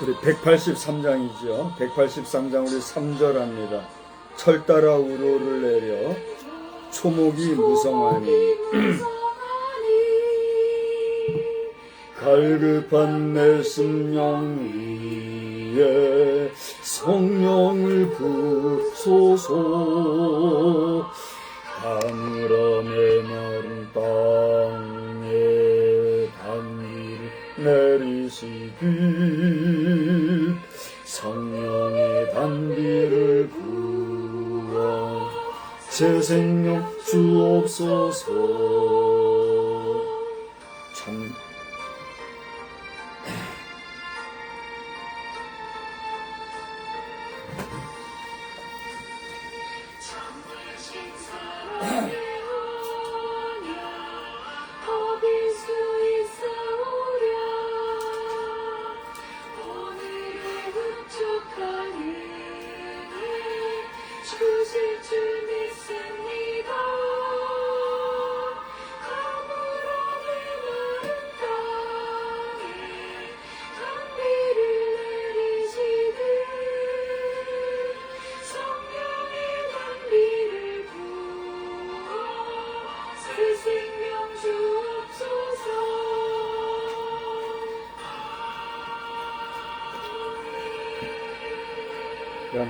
우리 183장이죠. 183장 우리 3절 합니다. 철 따라 우로를 내려 초목이 무성하니 갈급한 내 심령 위에 성령을 부소서. 가물어 메마른 땅에 단비를 내리시듯 성령의 단비를 부어 새 생명 주옵소서. 참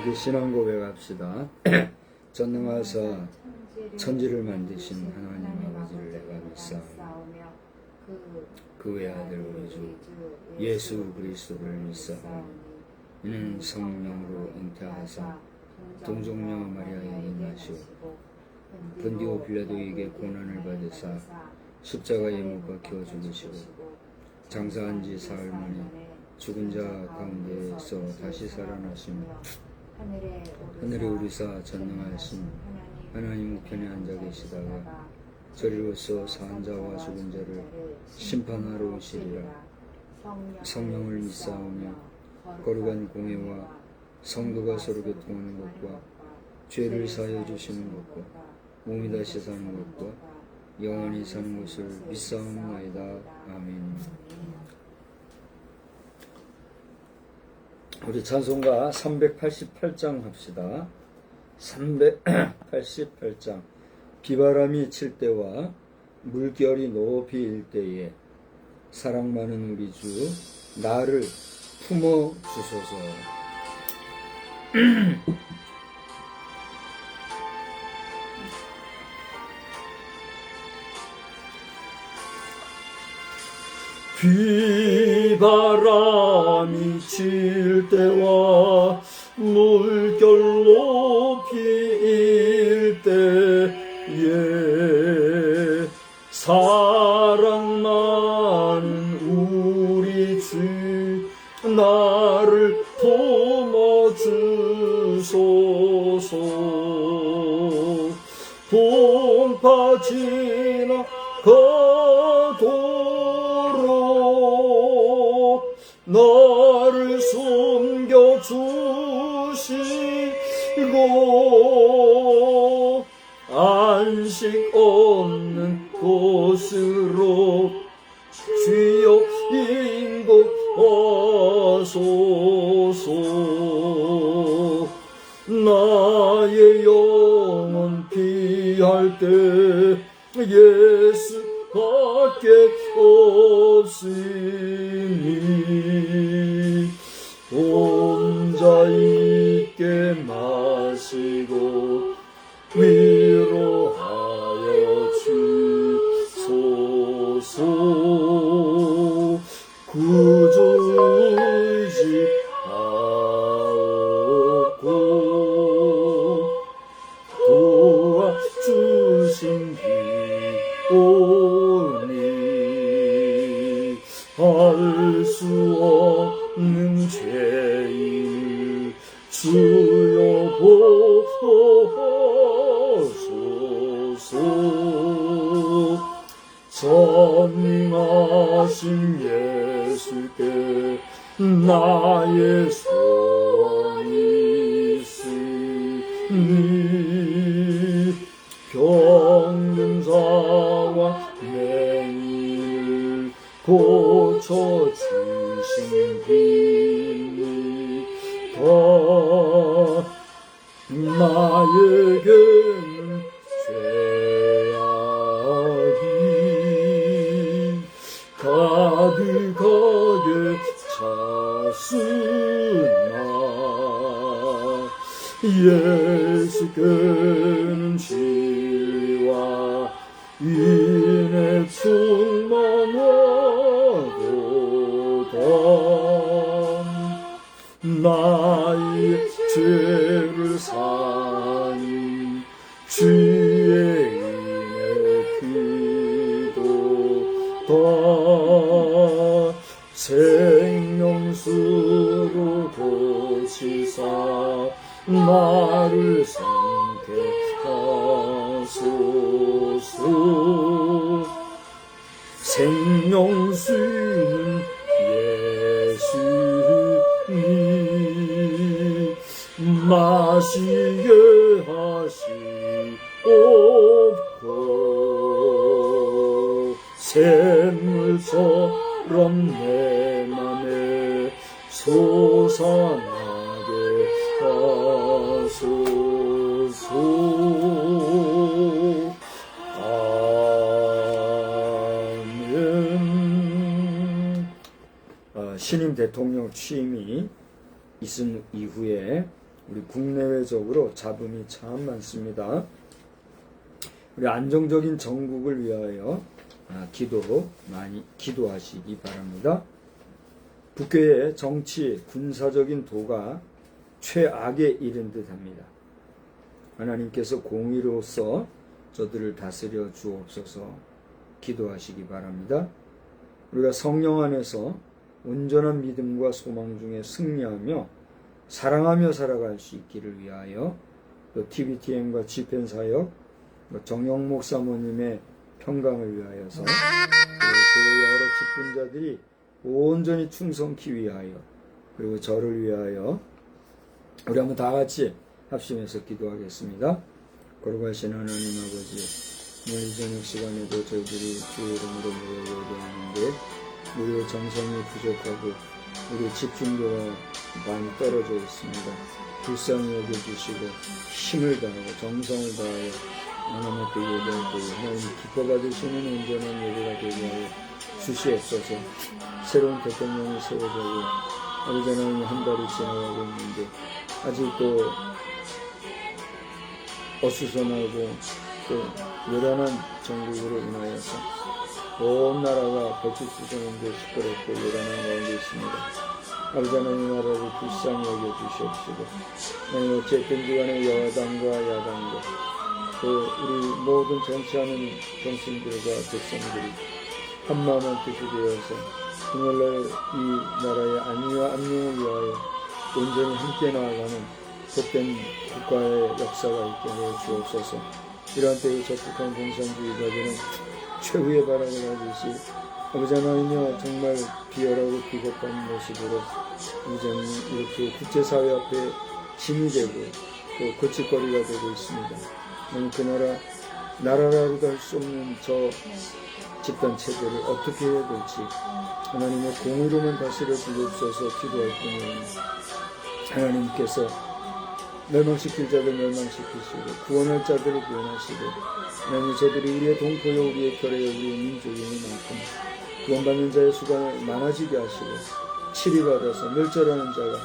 함께 신앙 고백합시다. 전능하사 천지를 만드신 하나님 아버지를 내가 믿사오며 그 외아들 우리 주 예수 그리스도를 믿사오니 이는 성령으로 잉태하사 동정녀 마리아에게 임하시고 본디오 빌라도에게 고난을 받으사 십자가에 못 박혀 죽으시고 장사한 지 사흘 만에 죽은 자 가운데에서 다시 살아나시며 하늘에 오르사 전능하신 하나님 우편에 앉아 계시다가 저리로서 산 자와 죽은 자를 심판하러 오시리라. 성령을 믿사오며 거룩한 공예와 성도가 서로 교통하는 것과 죄를 사하여 주시는 것과 몸이 다시 사는 것과 영원히 사는 것을 믿사옵나이다. 아멘. 우리 찬송가 388장 합시다. 388장. 비바람이 칠 때와 물결이 높이 일 때에 사랑 많은 우리 주 나를 품어 주소서. 비바람이 칠 때와 물결 높이 일 때에 사랑 많은 우리 주 나를 품어 주소서. 동파 지나가도록 나를 숨겨주시고 안식 없는 곳으로 주여 인도하소서. 나의 영혼 피할 때 예수밖에 없으니 혼자 있게 마시고 위로하여 주소서. 구주 의지하옵고 도와주신 기오니 할 수 없는 죄인을 주여 보소서. 전능하신 예수께 나의 소원이 있으니 병든자와 맹인을 고쳐주신 비니까 나에게는 죄악이 가득하게 찼으나 예수께는 진리와 인에 충만하도다. 나의 죄를 사니 주의 인의 기도다. 생명수로 고치사 나를 성케 하소서. 생명수는 예수니 마시게 하시옵고 샘물처럼 내 맘에 솟아나게 하소서. 아멘. 신임 대통령 취임이 있은 이후에 우리 국내외적으로 잡음이 참 많습니다. 우리 안정적인 정국을 위하여 많이 기도하시기 바랍니다. 북교의 정치, 군사적인 도가 최악에 이른 듯합니다. 하나님께서 공의로서 저들을 다스려 주옵소서. 기도하시기 바랍니다. 우리가 성령 안에서 온전한 믿음과 소망 중에 승리하며 사랑하며 살아갈 수 있기를 위하여 또 TBTM과 집행사역, 정영목 사모님의 평강을 위하여서 그 여러 직분자들이 온전히 충성케 위하여 그리고 저를 위하여 우리 한번 다 같이 합심해서 기도하겠습니다. 거룩하신 하나님 아버지, 오늘 저녁 시간에도 저희들이 주의 이름으로 모여 예배하는데 우리의 정성이 부족하고 우리의 집중도가 많이 떨어져 있습니다. 불쌍히 여겨주시고 힘을 다하고 정성을 다하여 하나님 앞에 예배할 때 하나님 기뻐 받으시는 온전한 예배가 되게 하여 주시옵소서. 새로운 대통령이 세워지고 아버지 하나님 한 달이 지나가고 있는데 아직도 어수선하고 또 요란한 정국으로 인하여서 온 나라가 배추수선인데 시끄럽고 요란한 가운데 있습니다. 아버지 하나님 나라를 불쌍히 여겨주시옵시고 하나님 어쨌든 간에 여당과 야당과 그 우리 모든 정치하는 정치인들과 백성들이 한마음 한뜻이 되어서 오늘날 이 나라의 안위와 안녕을 위하여 온전히 함께 나아가는 복된 국가의 역사가 있게 하여 주옵소서. 이러한 때에 적극한 공산주의자들은 최후의 바람을 하듯이 아버지 하나님이여 정말 비열하고 비겁한 모습으로 이제는 이렇게 국제사회 앞에 짐이 되고 또 거칠거리가 되고 있습니다. 그 나라라고도 할 수 없는 저 집단 체제를 어떻게 해야 될지 하나님의 공의로만 다스려 주옵소서 기도할 뿐입니다. 하나님께서 멸망시킬 자들 멸망시키시고 구원할 자들을 구원하시고 하나님 저들이 우리의 동포요 우리의 결여요 우리의 민족이니만큼 구원받는 자의 수가 많아지게 하시고 치리받아서 멸절하는 자가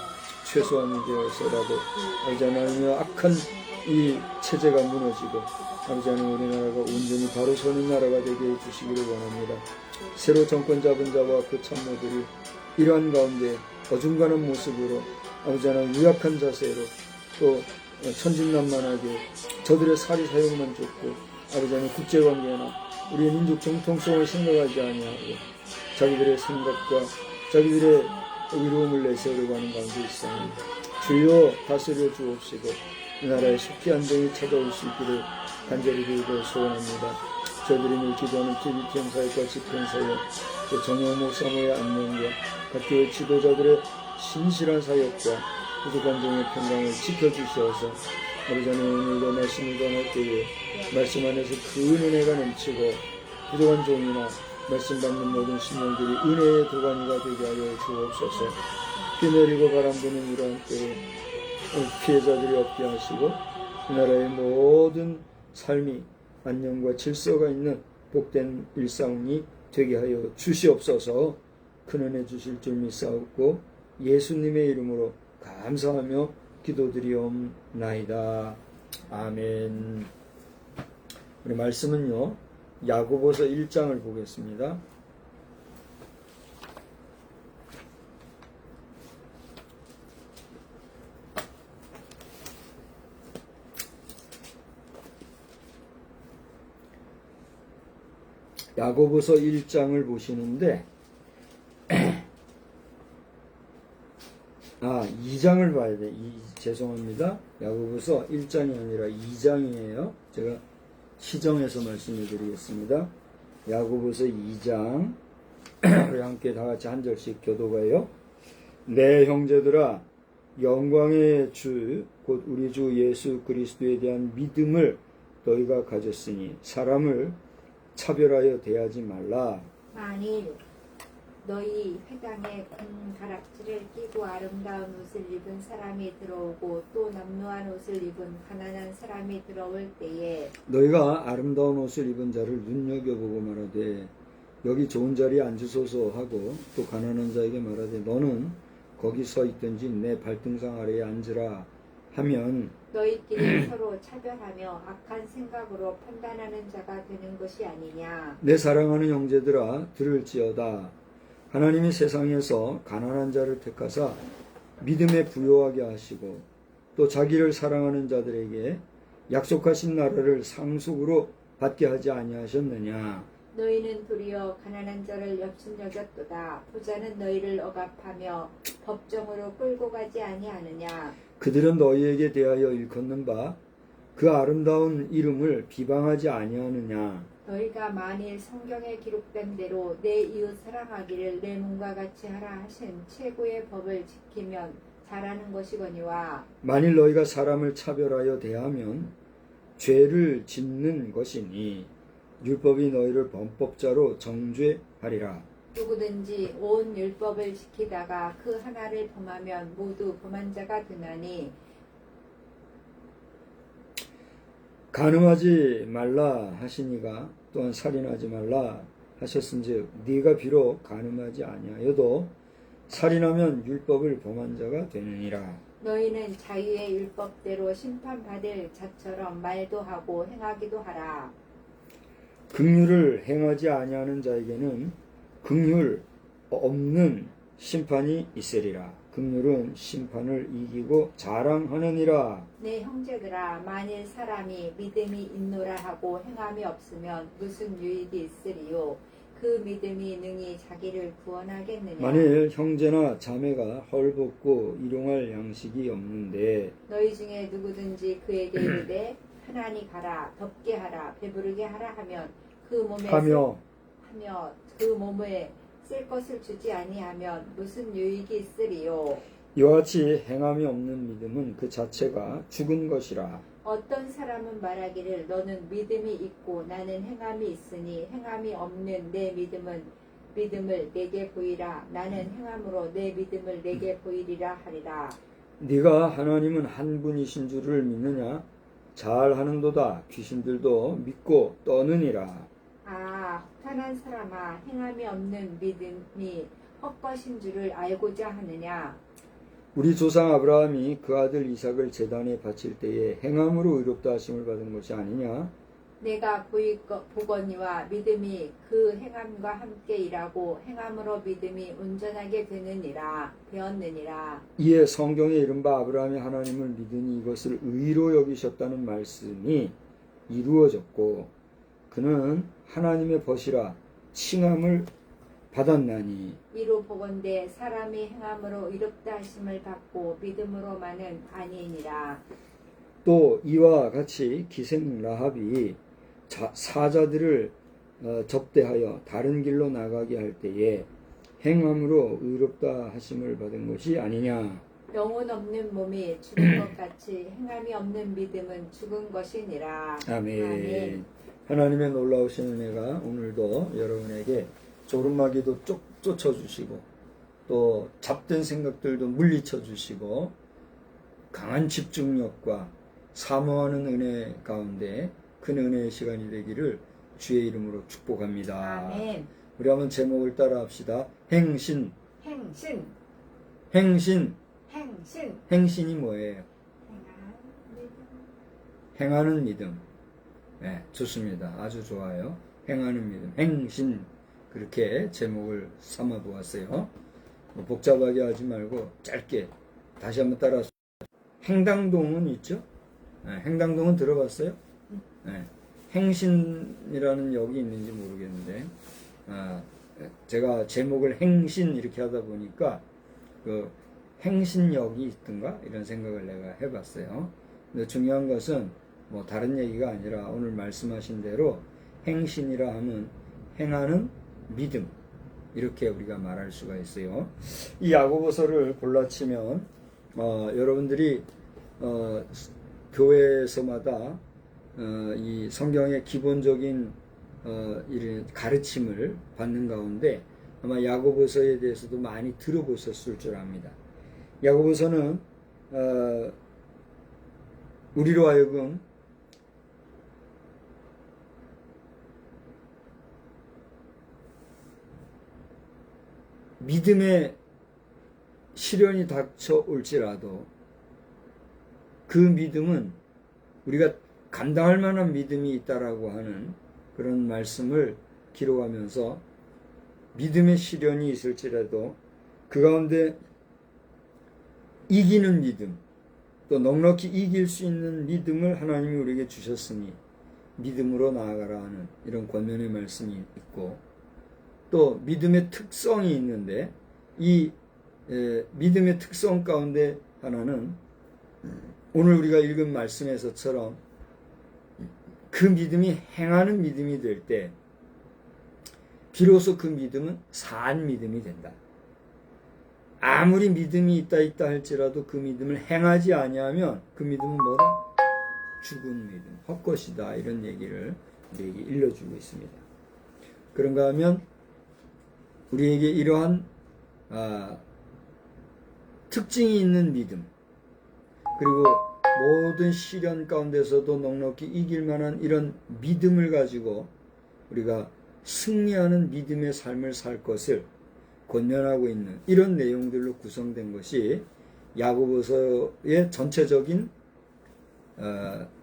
최소한이 되어서라도 아버지 하나님의 악한 이 체제가 무너지고 아버지 하나님 우리나라가 온전히 바로 서는 나라가 되게 해주시기를 원합니다. 새로 정권 잡은 자와 그 참모들이 이러한 가운데 어중간한 모습으로 아버지 하나님 유약한 자세로 또 천진난만하게 저들의 사리 사욕만 쫓고 아버지 하나님 국제관계나 우리의 민족 정통성을 생각하지 아니하고 자기들의 생각과 자기들의 의로움을 내세우려고 하는 가운데 있사오니 주여 다스려 주옵시고 이 나라에 속히 안정이 찾아올 수 있기를 간절히 기도 소원합니다. 저희들이 늘 기도하는 TVTM 사역과 집행사역 또 정영목 사모의 안녕과 각 교회 지도자들의 신실한 사역과 부족한 종의 평강을 지켜주셔서 아버지 하나님 오늘도 말씀을 전할 때에 말씀 안에서 그 은혜가 넘치고 부족한 종이나 말씀 받는 모든 신령들이 은혜의 도가니가 되게 하여 주옵소서. 비 내리고 바람 부는 이러한 때에 피해자들이 없게 하시고 이 나라의 모든 삶이 안녕과 질서가 있는 복된 일상이 되게 하여 주시옵소서. 큰 은혜 주실 줄 믿사옵고 예수님의 이름으로 감사하며 기도드리옵나이다. 아멘. 우리 말씀은요 야고보서 1장을 보겠습니다. 야고보서 1장을 보시는데 2장을 봐야 돼. 죄송합니다. 야고보서 1장이 아니라 2장이에요. 제가 시정해서 말씀을 드리겠습니다. 야고보서 2장 우리 함께 다 같이 한 절씩 교도가요. 내 형제들아 영광의 주 곧 우리 주 예수 그리스도에 대한 믿음을 너희가 가졌으니 사람을 차별하여 대하지 말라. 만일 너희 회당에 군 가락지를 끼고 아름다운 옷을 입은 사람이 들어오고 또 남루한 옷을 입은 가난한 사람이 들어올 때에 너희가 아름다운 옷을 입은 자를 눈여겨보고 말하되 여기 좋은 자리에 앉으소서 하고 또 가난한 자에게 말하되 너는 거기 서 있든지 내 발등상 아래에 앉으라 하면 너희끼리 서로 차별하며 악한 생각으로 판단하는 자가 되는 것이 아니냐. 내 사랑하는 형제들아 들을지어다. 하나님이 세상에서 가난한 자를 택하사 믿음에 부요하게 하시고 또 자기를 사랑하는 자들에게 약속하신 나라를 상속으로 받게 하지 아니하셨느냐. 너희는 도리어 가난한 자를 업신여겼도다. 부자는 너희를 억압하며 법정으로 끌고 가지 아니하느냐. 그들은 너희에게 대하여 일컫는 바 그 아름다운 이름을 비방하지 아니하느냐. 너희가 만일 성경에 기록된 대로 내 이웃 사랑하기를 내 몸과 같이 하라 하신 최고의 법을 지키면 잘하는 것이거니와 만일 너희가 사람을 차별하여 대하면 죄를 짓는 것이니 율법이 너희를 범법자로 정죄하리라. 누구든지 온 율법을 지키다가 그 하나를 범하면 모두 범한 자가 되나니 간음하지 말라 하시니가 또한 살인하지 말라 하셨은즉 네가 비록 간음하지 아니하여도 살인하면 율법을 범한 자가 되느니라. 너희는 자유의 율법대로 심판받을 자처럼 말도 하고 행하기도 하라. 긍휼을 행하지 아니하는 자에게는 긍휼 없는 심판이 있으리라. 긍휼은 심판을 이기고 자랑하느니라. 내 형제들아 만일 사람이 믿음이 있노라 하고 행함이 없으면 무슨 유익이 있으리요. 그 믿음이 능히 자기를 구원하겠느냐. 만일 형제나 자매가 헐벗고 일용할 양식이 없는데 너희 중에 누구든지 그에게 이르되 하나니 가라 덥게 하라 배부르게 하라 하면 그 몸에 쓸 것을 주지 아니하면 무슨 유익이 있으리요. 이와 같이 행함이 없는 믿음은 그 자체가 죽은 것이라. 어떤 사람은 말하기를 너는 믿음이 있고 나는 행함이 있으니 행함이 없는 내 믿음을 내게 보이라. 나는 행함으로 내 믿음을 내게 보이리라 하리라. 네가 하나님은 한 분이신 줄을 믿느냐? 잘하는도다. 귀신들도 믿고 떠느니라. 아, 혹탄한 사람아, 행함이 없는 믿음이 헛것인 줄을 알고자 하느냐? 우리 조상 아브라함이 그 아들 이삭을 제단에 바칠 때에 행함으로 의롭다 하심을 받은 것이 아니냐? 내가 보거니와 믿음이 그 행함과 함께 일하고 행함으로 믿음이 온전하게 되었느니라. 이에 성경에 이른바 아브라함이 하나님을 믿으니 이것을 의로 여기셨다는 말씀이 이루어졌고 그는 하나님의 벗이라 칭함을 받았나니 이로 보건대 사람이 행함으로 의롭다 하심을 받고 믿음으로만은 아니니라. 또 이와 같이 기생 라합이 사자들을 접대하여 다른 길로 나가게 할 때에 행함으로 의롭다 하심을 받은 것이 아니냐. 영혼 없는 몸이 죽은 것 같이 행함이 없는 믿음은 죽은 것이니라. 아멘. 하나님의 놀라우신 은혜가 오늘도 여러분에게 조름마귀도 쫓아주시고 또 잡된 생각들도 물리쳐 주시고 강한 집중력과 사모하는 은혜 가운데 큰 은혜의 시간이 되기를 주의 이름으로 축복합니다. 아멘. 우리 한번 제목을 따라 합시다. 행신. 행신. 행신. 행신. 행신이 뭐예요? 행하는 믿음. 네, 좋습니다. 아주 좋아요. 행하는 믿음. 행신. 그렇게 제목을 삼아 보았어요. 복잡하게 하지 말고 짧게 다시 한번 따라서. 행당동은 있죠? 네, 행당동은 들어봤어요? 네, 행신이라는 역이 있는지 모르겠는데 제가 제목을 행신 이렇게 하다 보니까 그 행신역이 있던가 이런 생각을 내가 해봤어요. 근데 중요한 것은 뭐 다른 얘기가 아니라 오늘 말씀하신 대로 행신이라 하면 행하는 믿음 이렇게 우리가 말할 수가 있어요. 이 야고보서를 골라치면 여러분들이 교회에서마다 이 성경의 기본적인 이런 가르침을 받는 가운데 아마 야고보서에 대해서도 많이 들어보셨을 줄 압니다. 야고보서는 우리로 하여금 믿음의 시련이 닥쳐올지라도 그 믿음은 우리가 감당할 만한 믿음이 있다라고 하는 그런 말씀을 기록하면서 믿음의 시련이 있을지라도 그 가운데 이기는 믿음, 또 넉넉히 이길 수 있는 믿음을 하나님이 우리에게 주셨으니 믿음으로 나아가라 하는 이런 권면의 말씀이 있고 또 믿음의 특성이 있는데 이 믿음의 특성 가운데 하나는 오늘 우리가 읽은 말씀에서처럼 그 믿음이 행하는 믿음이 될 때 비로소 그 믿음은 산 믿음이 된다. 아무리 믿음이 있다 할지라도 그 믿음을 행하지 아니하면 그 믿음은 뭐라? 죽은 믿음, 헛것이다. 이런 얘기를 우리에게 일러주고 있습니다. 그런가 하면 우리에게 이러한 특징이 있는 믿음, 그리고 모든 시련 가운데서도 넉넉히 이길 만한 이런 믿음을 가지고 우리가 승리하는 믿음의 삶을 살 것을 권면하고 있는 이런 내용들로 구성된 것이 야고보서의 전체적인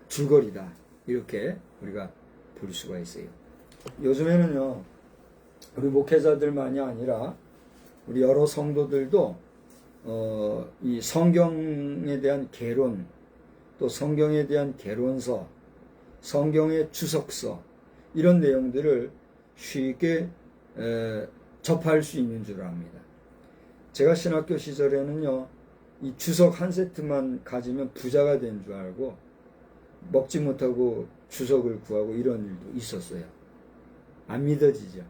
줄거리다. 이렇게 우리가 볼 수가 있어요. 요즘에는요, 우리 목회자들만이 아니라 우리 여러 성도들도 이 성경에 대한 개론, 또 성경에 대한 개론서, 성경의 주석서, 이런 내용들을 쉽게 접할 수 있는 줄 압니다. 제가 신학교 시절에는요, 이 주석 한 세트만 가지면 부자가 된 줄 알고 먹지 못하고 주석을 구하고 이런 일도 있었어요. 안 믿어지죠.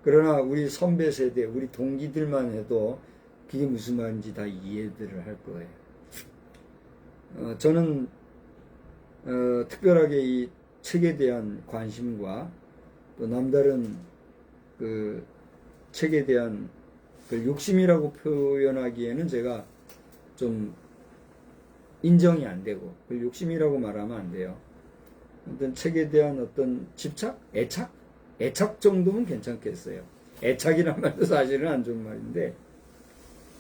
그러나 우리 선배 세대, 우리 동기들만 해도 그게 무슨 말인지 다 이해들을 할 거예요. 저는 특별하게 이 책에 대한 관심과 또 남다른 그 책에 대한 그 욕심이라고 표현하기에는 제가 좀 인정이 안 되고, 그 욕심이라고 말하면 안 돼요. 어떤 책에 대한 어떤 집착? 애착? 애착 정도면 괜찮겠어요. 애착이란 말도 사실은 안 좋은 말인데,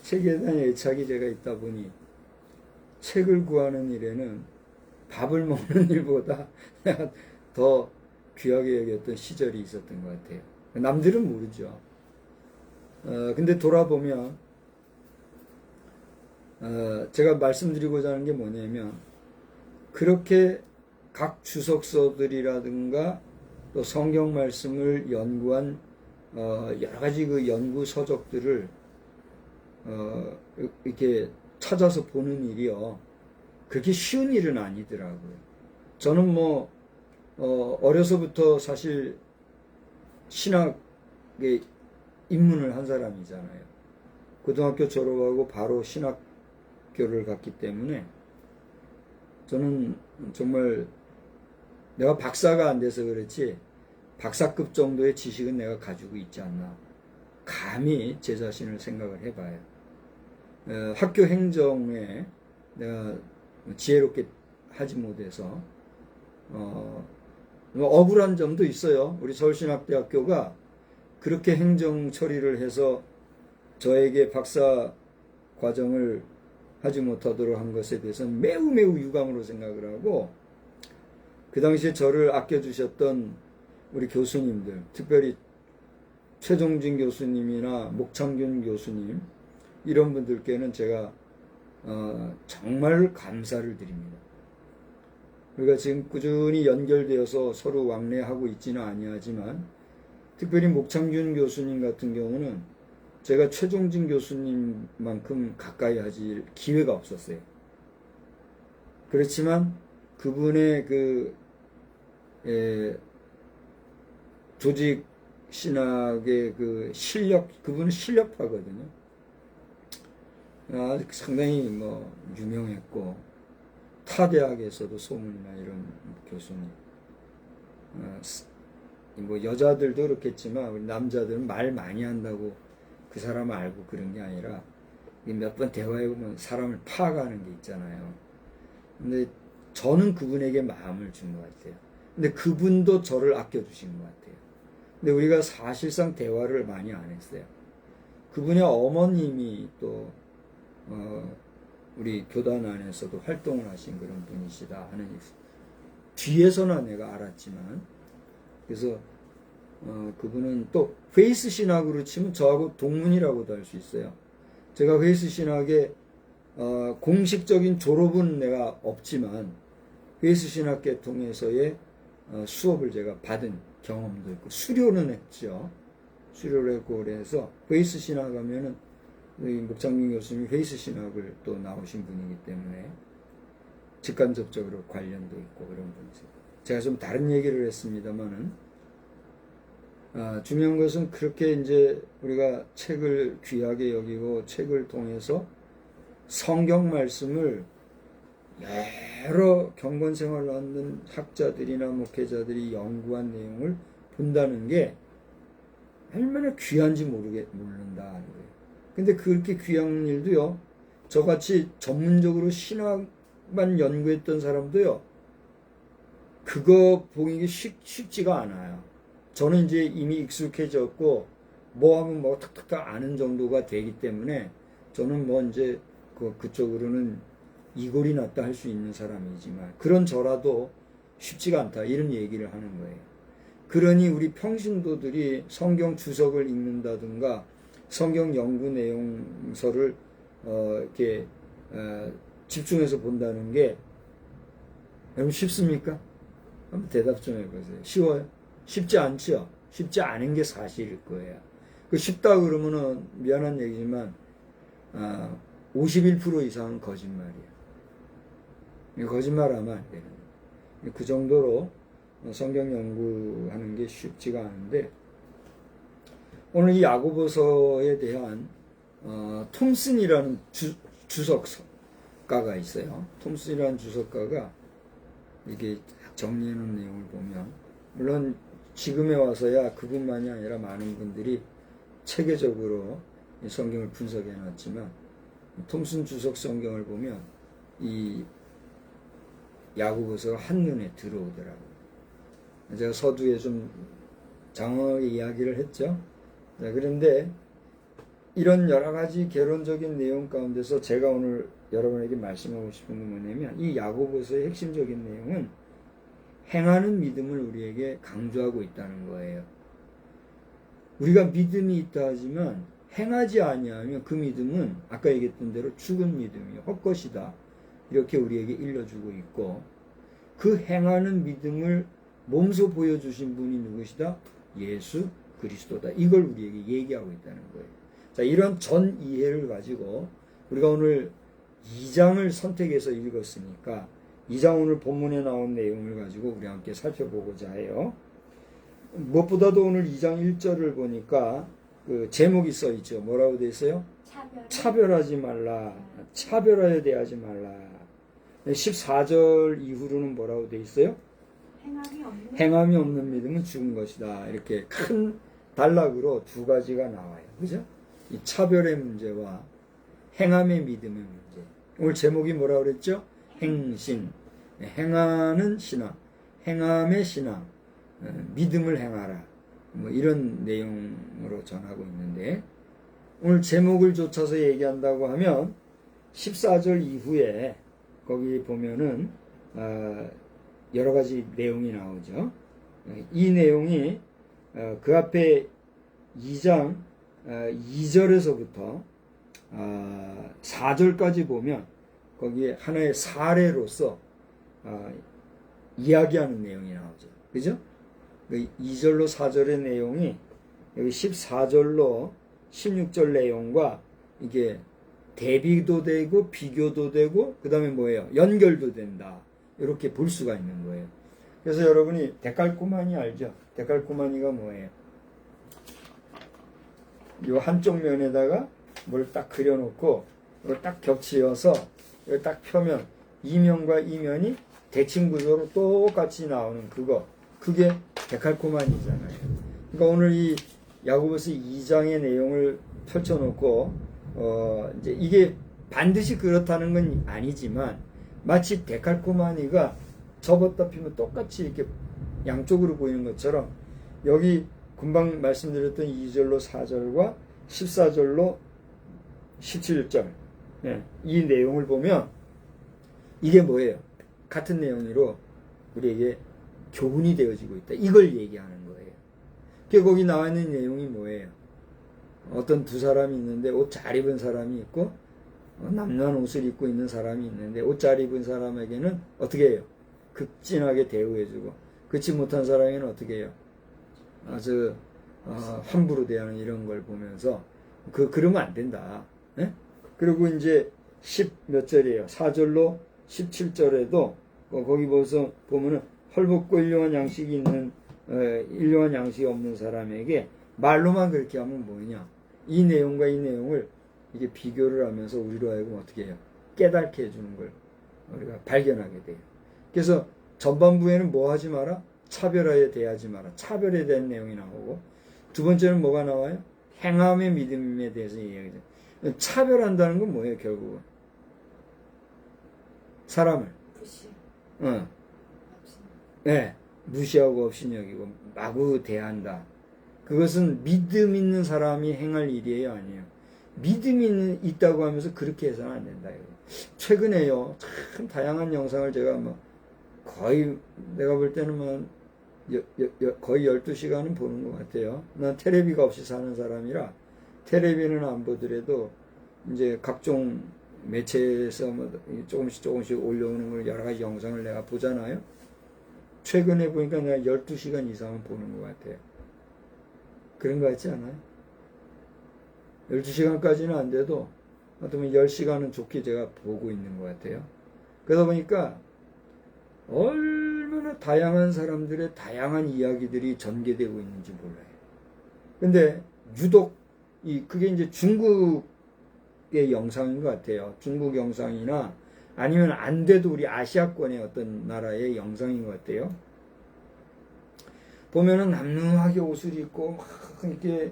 책에 대한 애착이 제가 있다 보니 책을 구하는 일에는 밥을 먹는 일보다 내가 더 귀하게 여겼던 시절이 있었던 것 같아요. 남들은 모르죠. 근데 돌아보면 제가 말씀드리고자 하는 게 뭐냐면, 그렇게 각 주석서들이라든가 또 성경 말씀을 연구한 여러 가지 그 연구 서적들을 이렇게 찾아서 보는 일이요, 그렇게 쉬운 일은 아니더라고요. 저는 뭐 어려서부터 사실 신학에 입문을 한 사람이잖아요. 고등학교 졸업하고 바로 신학교를 갔기 때문에 저는 정말 내가 박사가 안 돼서 그렇지 박사급 정도의 지식은 내가 가지고 있지 않나, 감히 제 자신을 생각을 해봐요. 학교 행정에 내가 지혜롭게 하지 못해서 억울한 점도 있어요. 우리 서울신학대학교가 그렇게 행정 처리를 해서 저에게 박사 과정을 하지 못하도록 한 것에 대해서는 매우 유감으로 생각을 하고, 그 당시에 저를 아껴주셨던 우리 교수님들, 특별히 최종진 교수님이나 목창균 교수님, 이런 분들께는 제가 정말 감사를 드립니다. 우리가 지금 꾸준히 연결되어서 서로 왕래하고 있지는 아니하지만, 특별히 목창균 교수님 같은 경우는 제가 최종진 교수님만큼 가까이 하실 기회가 없었어요. 그렇지만 그분의 그 조직 신학의 그 실력, 그분은 실력파거든요. 상당히 뭐 유명했고, 타 대학에서도 소문이나 이런 교수님. 뭐 여자들도 그렇겠지만 우리 남자들은 말 많이 한다고 그 사람을 알고 그런 게 아니라 몇 번 대화해 보면 사람을 파악하는 게 있잖아요. 근데 저는 그분에게 마음을 준 것 같아요. 근데 그분도 저를 아껴주신 것 같아요. 근데 우리가 사실상 대화를 많이 안 했어요. 그분의 어머님이 또 우리 교단 안에서도 활동을 하신 그런 분이시다 하는 뒤에서나 내가 알았지만, 그래서 그분은 또 회이스 신학으로 치면 저하고 동문이라고도 할 수 있어요. 제가 회이스 신학의 공식적인 졸업은 내가 없지만 회이스 신학계 통해서의 수업을 제가 받은 경험도 있고, 수료는 했죠. 수료를 했고, 그래서 회이스 신학 하면은 목창균 교수님이 회이스 신학을 또 나오신 분이기 때문에 직간접적으로 관련도 있고 그런 분이세요. 제가 좀 다른 얘기를 했습니다만은, 중요한 것은 그렇게 이제 우리가 책을 귀하게 여기고 책을 통해서 성경 말씀을 여러 경건 생활을 하는 학자들이나 목회자들이 연구한 내용을 본다는 게 얼마나 귀한지 모른다는 거예요. 근데 그렇게 귀한 일도요, 저같이 전문적으로 신학만 연구했던 사람도요, 그거 보기 쉽지가 않아요. 저는 이제 이미 익숙해졌고, 뭐 하면 뭐 탁탁탁 아는 정도가 되기 때문에, 저는 뭐 이제 그쪽으로는 이골이 났다 할 수 있는 사람이지만, 그런 저라도 쉽지가 않다, 이런 얘기를 하는 거예요. 그러니 우리 평신도들이 성경 주석을 읽는다든가, 성경 연구 내용서를, 이렇게, 집중해서 본다는 게, 여러분 쉽습니까? 한번 대답 좀 해보세요. 쉬워요? 쉽지 않죠? 쉽지 않은 게 사실일 거예요. 그 쉽다 그러면은 미안한 얘기지만, 51% 이상은 거짓말이에요. 거짓말하면 안 되는 거예요. 그 정도로 성경 연구하는 게 쉽지가 않은데, 오늘 이 야고보서에 대한 톰슨이라는 주석가가 있어요. 톰슨이라는 주석가가 이게 정리해 놓은 내용을 보면, 물론 지금에 와서야 그분만이 아니라 많은 분들이 체계적으로 성경을 분석해 놨지만, 톰슨 주석 성경을 보면 이 야고보서가 한눈에 들어오더라고요. 제가 서두에 좀 장황하게 이야기를 했죠. 자, 그런데 이런 여러 가지 개론적인 내용 가운데서 제가 오늘 여러분에게 말씀하고 싶은 건 뭐냐면, 이 야고보서의 핵심적인 내용은 행하는 믿음을 우리에게 강조하고 있다는 거예요. 우리가 믿음이 있다 하지만 행하지 아니하면 그 믿음은 아까 얘기했던 대로 죽은 믿음이요, 헛것이다, 이렇게 우리에게 일러주고 있고, 그 행하는 믿음을 몸소 보여주신 분이 누구시다? 예수 그리스도다. 이걸 우리에게 얘기하고 있다는 거예요. 자, 이런 전 이해를 가지고 우리가 오늘 2장을 선택해서 읽었으니까 2장 오늘 본문에 나온 내용을 가지고 우리 함께 살펴보고자 해요. 무엇보다도 오늘 2장 1절을 보니까 그 제목이 써 있죠. 뭐라고 돼 있어요? 차별하지 말라. 차별하여 대하지 말라. 14절 이후로는 뭐라고 돼 있어요? 행함이 없는 믿음은 죽은 것이다. 이렇게 큰 단락으로 두 가지가 나와요. 그죠? 이 차별의 문제와 행함의 믿음의 문제. 오늘 제목이 뭐라고 그랬죠? 행신. 행하는 신앙. 행함의 신앙. 믿음을 행하라. 뭐 이런 내용으로 전하고 있는데, 오늘 제목을 쫓아서 얘기한다고 하면 14절 이후에 거기 보면은 여러 가지 내용이 나오죠. 이 내용이 그 앞에 2장 2절에서부터 4절까지 보면 거기에 하나의 사례로서 이야기하는 내용이 나오죠. 그죠? 2절로 4절의 내용이 여기 14절로 16절 내용과 이게 대비도 되고 비교도 되고 그 다음에 뭐예요? 연결도 된다. 이렇게 볼 수가 있는 거예요. 그래서 여러분이 데칼코마니 알죠? 데칼코마니가 뭐예요? 요 한쪽 면에다가 뭘 딱 그려놓고 이걸 딱 겹치어서 이걸 딱 펴면 이 면과 이 면이 대칭 구조로 똑같이 나오는 그거, 그게 데칼코마니잖아요. 그러니까 오늘 이 야고보서 2장의 내용을 펼쳐놓고 이제 이게 반드시 그렇다는 건 아니지만 마치 데칼코마니가 접었다 펴면 똑같이 이렇게 양쪽으로 보이는 것처럼 여기 금방 말씀드렸던 2절로 4절과 14절로 17절 이 내용을 보면 이게 뭐예요? 같은 내용으로 우리에게 교훈이 되어지고 있다. 이걸 얘기하는 거예요. 그 거기 나와 있는 내용이 뭐예요? 어떤 두 사람이 있는데 옷 잘 입은 사람이 있고 남루한 옷을 입고 있는 사람이 있는데 옷 잘 입은 사람에게는 어떻게 해요? 극진하게 대우해주고 그렇지 못한 사람에게는 어떻게 해요? 아주 함부로 대하는 이런 걸 보면서 그러면 안 된다. 네? 그리고 이제 10몇 절이에요. 4절로 17절에도 거기 보면은 헐벗고 일용한 양식이 있는 일용한 양식이 없는 사람에게 말로만 그렇게 하면 뭐냐? 이 내용과 이 내용을 이게 비교를 하면서 우리로 하여금 어떻게 해요? 깨닫게 해주는 걸 우리가 발견하게 돼요. 그래서 전반부에는 뭐 하지 마라? 차별하여 대하지 마라. 차별에 대한 내용이 나오고, 두 번째는 뭐가 나와요? 행함의 믿음에 대해서 이야기해요. 차별한다는 건 뭐예요, 결국은? 사람을. 무시. 네, 무시하고 없인 여기고 마구 대한다. 그것은 믿음 있는 사람이 행할 일이에요, 아니에요? 믿음이 있다고 하면서 그렇게 해서는 안 된다. 최근에요, 참 다양한 영상을 제가 뭐 거의 내가 볼 때는 뭐 거의 12시간은 보는 것 같아요. 난 테레비가 없이 사는 사람이라 테레비는 안 보더라도 이제 각종 매체에서 뭐 조금씩 올려오는 걸 여러 가지 영상을 내가 보잖아요. 최근에 보니까 내가 12시간 이상은 보는 것 같아요. 그런 거 같지 않아요? 12시간까지는 안 돼도 어쩌면 10시간은 좋게 제가 보고 있는 것 같아요. 그러다 보니까 얼마나 다양한 사람들의 다양한 이야기들이 전개되고 있는지 몰라요. 근데 유독 그게 이제 중국의 영상인 것 같아요. 중국 영상이나 아니면 안 돼도 우리 아시아권의 어떤 나라의 영상인 것 같아요. 보면은 남루하게 옷을 입고 막 이렇게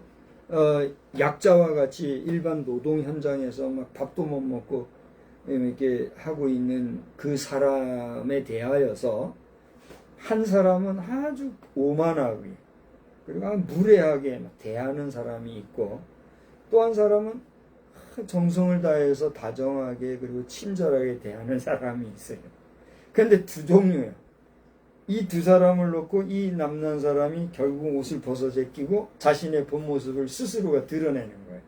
약자와 같이 일반 노동 현장에서 막 밥도 못 먹고 이렇게 하고 있는 그 사람에 대하여서 한 사람은 아주 오만하게 그리고 무례하게 대하는 사람이 있고, 또 한 사람은 정성을 다해서 다정하게 그리고 친절하게 대하는 사람이 있어요. 근데 두 종류예요. 이 두 사람을 놓고 이 남난 사람이 결국 옷을 벗어 제끼고 자신의 본 모습을 스스로가 드러내는 거예요.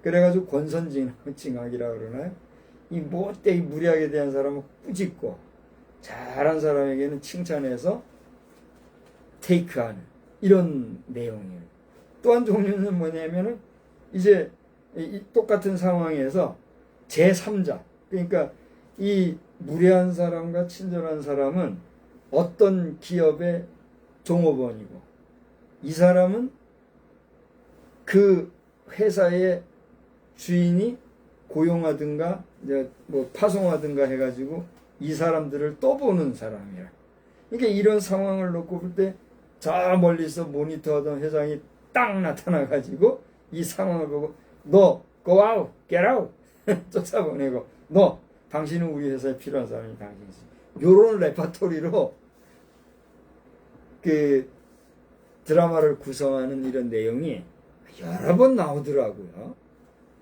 그래가지고 권선징악이라고 그러나요? 이 못되게 무례하게 대한 사람은 꾸짖고, 잘한 사람에게는 칭찬해서 테이크하는 이런 내용이에요. 또 한 종류는 뭐냐면은 이제 이 똑같은 상황에서 제3자, 그러니까 이 무례한 사람과 친절한 사람은 어떤 기업의 종업원이고, 이 사람은 그 회사의 주인이 고용하든가 이제 뭐 파송하든가 해가지고 이 사람들을 떠보는 사람이라. 그러니까 이런 상황을 놓고 볼 때 저 멀리서 모니터하던 회장이 딱 나타나가지고 이 상황을 보고 너 go out, get out 쫓아보내고, 너 당신은 우리 회사에 필요한 사람이 당신이지. 요런 레파토리로 그 드라마를 구성하는 이런 내용이 여러 번 나오더라고요.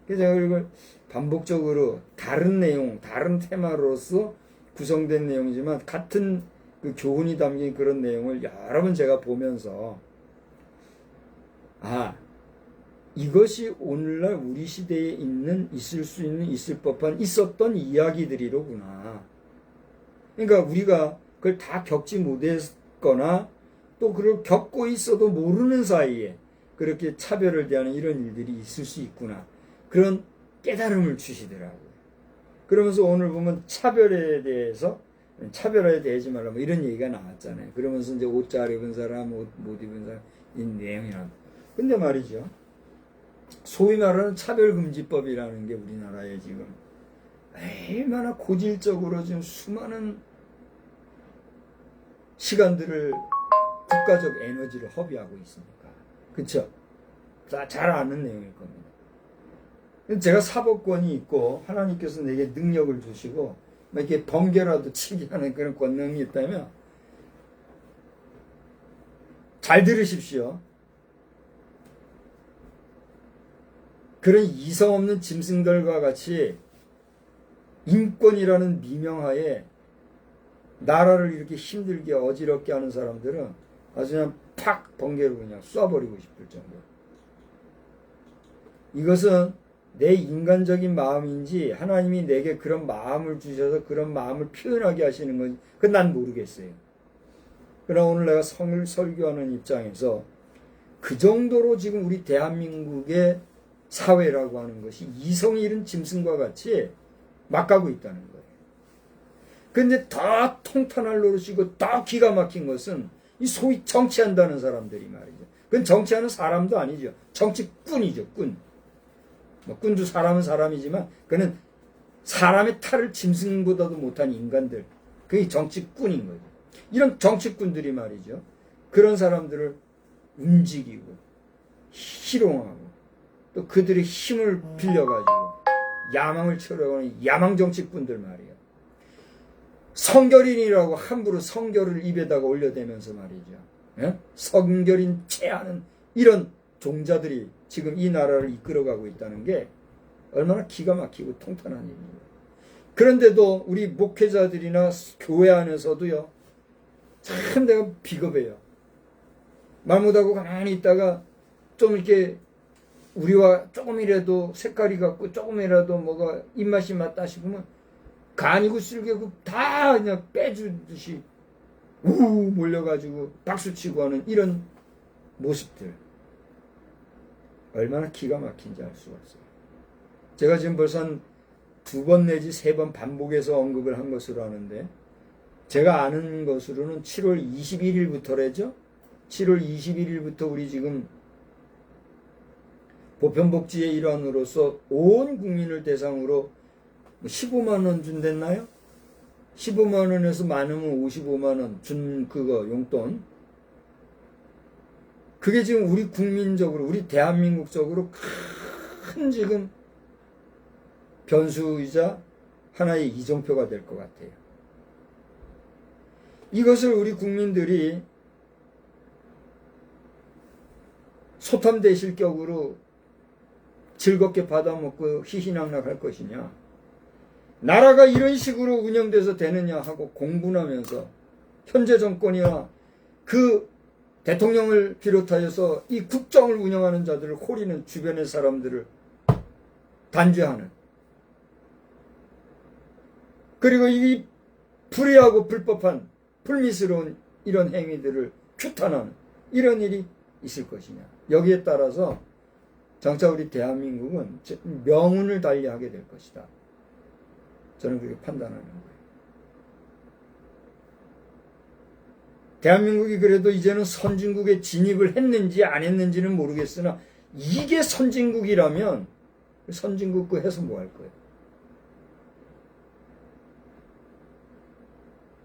그래서 제가 이걸 반복적으로 다른 내용, 다른 테마로서 구성된 내용이지만 같은 그 교훈이 담긴 그런 내용을 여러 번 제가 보면서 이것이 오늘날 우리 시대에 있을 수 있는, 있을 법한, 있었던 이야기들이로구나. 그러니까 우리가 그걸 다 겪지 못했거나 또 그걸 겪고 있어도 모르는 사이에 그렇게 차별을 대하는 이런 일들이 있을 수 있구나. 그런 깨달음을 주시더라고요. 그러면서 오늘 보면 차별에 대해서 차별에 대하지 말라 뭐 이런 얘기가 나왔잖아요. 그러면서 이제 옷 잘 입은 사람, 옷 못 입은 사람 이 내용이나. 근데 말이죠. 소위 말하는 차별금지법이라는 게 우리나라에 지금 얼마나 고질적으로 지금 수많은 시간들을 국가적 에너지를 허비하고 있습니까? 그쵸? 잘 아는 내용일 겁니다. 제가 사법권이 있고 하나님께서 내게 능력을 주시고 이렇게 번개라도 치게 하는 그런 권능이 있다면 잘 들으십시오. 그런 이성 없는 짐승들과 같이 인권이라는 미명하에 나라를 이렇게 힘들게 어지럽게 하는 사람들은 아주 그냥 팍 번개로 그냥 쏴버리고 싶을 정도로. 이것은 내 인간적인 마음인지 하나님이 내게 그런 마음을 주셔서 그런 마음을 표현하게 하시는 건지 그건 난 모르겠어요. 그러나 오늘 내가 성을 설교하는 입장에서 그 정도로 지금 우리 대한민국의 사회라고 하는 것이 이성이 잃은 짐승과 같이 막 가고 있다는 거예요. 근데 더 통탄할 노릇이고 더 기가 막힌 것은 이 소위 정치한다는 사람들이 말이죠. 그건 정치하는 사람도 아니죠. 정치꾼이죠, 꾼. 뭐 꾼도 사람은 사람이지만 그는 사람의 탈을 짐승보다도 못한 인간들. 그게 정치꾼인 거죠. 이런 정치꾼들이 말이죠. 그런 사람들을 움직이고 희롱하고 또 그들의 힘을 빌려가지고 야망을 채우려고 야망 정치꾼들 말이에요. 성결인이라고 함부로 성결을 입에다가 올려대면서 말이죠. 예? 성결인 체하는 이런 종자들이 지금 이 나라를 이끌어가고 있다는 게 얼마나 기가 막히고 통탄한 일입니다. 그런데도 우리 목회자들이나 교회 안에서도요, 참 내가 비겁해요. 말 못하고 가만히 있다가 좀 이렇게 우리와 조금이라도 색깔이 같고 조금이라도 뭐가 입맛이 맞다 싶으면 간이고 쓸개고 다 그냥 빼주듯이 우 몰려가지고 박수치고 하는 이런 모습들 얼마나 기가 막힌지 알 수가 없어요. 제가 지금 벌써 한 2번 내지 3번 반복해서 언급을 한 것으로 아는데 제가 아는 것으로는 7월 21일부터래죠. 7월 21일부터 우리 지금 보편복지의 일환으로서 온 국민을 대상으로 15만 원 준댔나요? 15만 원에서 많으면 55만 원 준 그거 용돈. 그게 지금 우리 국민적으로 우리 대한민국적으로 큰 지금 변수이자 하나의 이정표가 될 것 같아요. 이것을 우리 국민들이 소탐대실 격으로 즐겁게 받아먹고 희희낙낙할 것이냐, 나라가 이런 식으로 운영돼서 되느냐 하고 공분하면서 현재 정권이나 그 대통령을 비롯하여서 이 국정을 운영하는 자들을 호리는 주변의 사람들을 단죄하는, 그리고 이 불의하고 불법한 불미스러운 이런 행위들을 규탄하는 이런 일이 있을 것이냐. 여기에 따라서 장차 우리 대한민국은 명운을 달리하게 될 것이다. 저는 그렇게 판단하는 거예요. 대한민국이 그래도 이제는 선진국에 진입을 했는지 안 했는지는 모르겠으나 이게 선진국이라면 선진국 그 해서 뭐 할 거예요?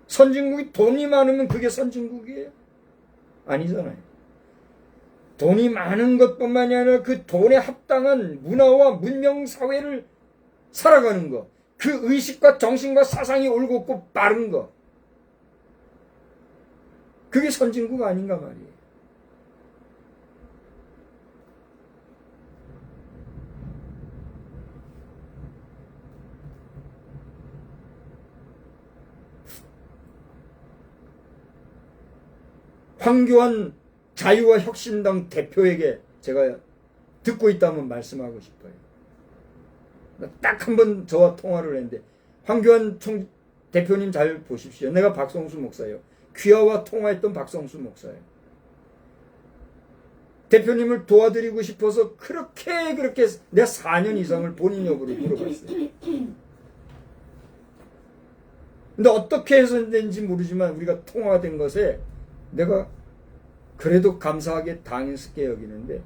선진국이 돈이 많으면 그게 선진국이에요? 아니잖아요. 돈이 많은 것뿐만이 아니라 그 돈에 합당한 문화와 문명 사회를 살아가는 것, 그 의식과 정신과 사상이 올곧고 바른 것, 그게 선진국 아닌가 말이에요. 황교안 자유와 혁신당 대표에게 제가 듣고 있다면 말씀하고 싶어요. 딱 한 번 저와 통화를 했는데, 황교안 대표님 잘 보십시오. 내가 박성수 목사예요. 귀하와 통화했던 박성수 목사예요. 대표님을 도와드리고 싶어서 그렇게 내가 4년 이상을 본인 여부를 물어봤어요. 근데 어떻게 해서 된지 모르지만 우리가 통화된 것에 내가 그래도 감사하게 당연스럽게 여기는데,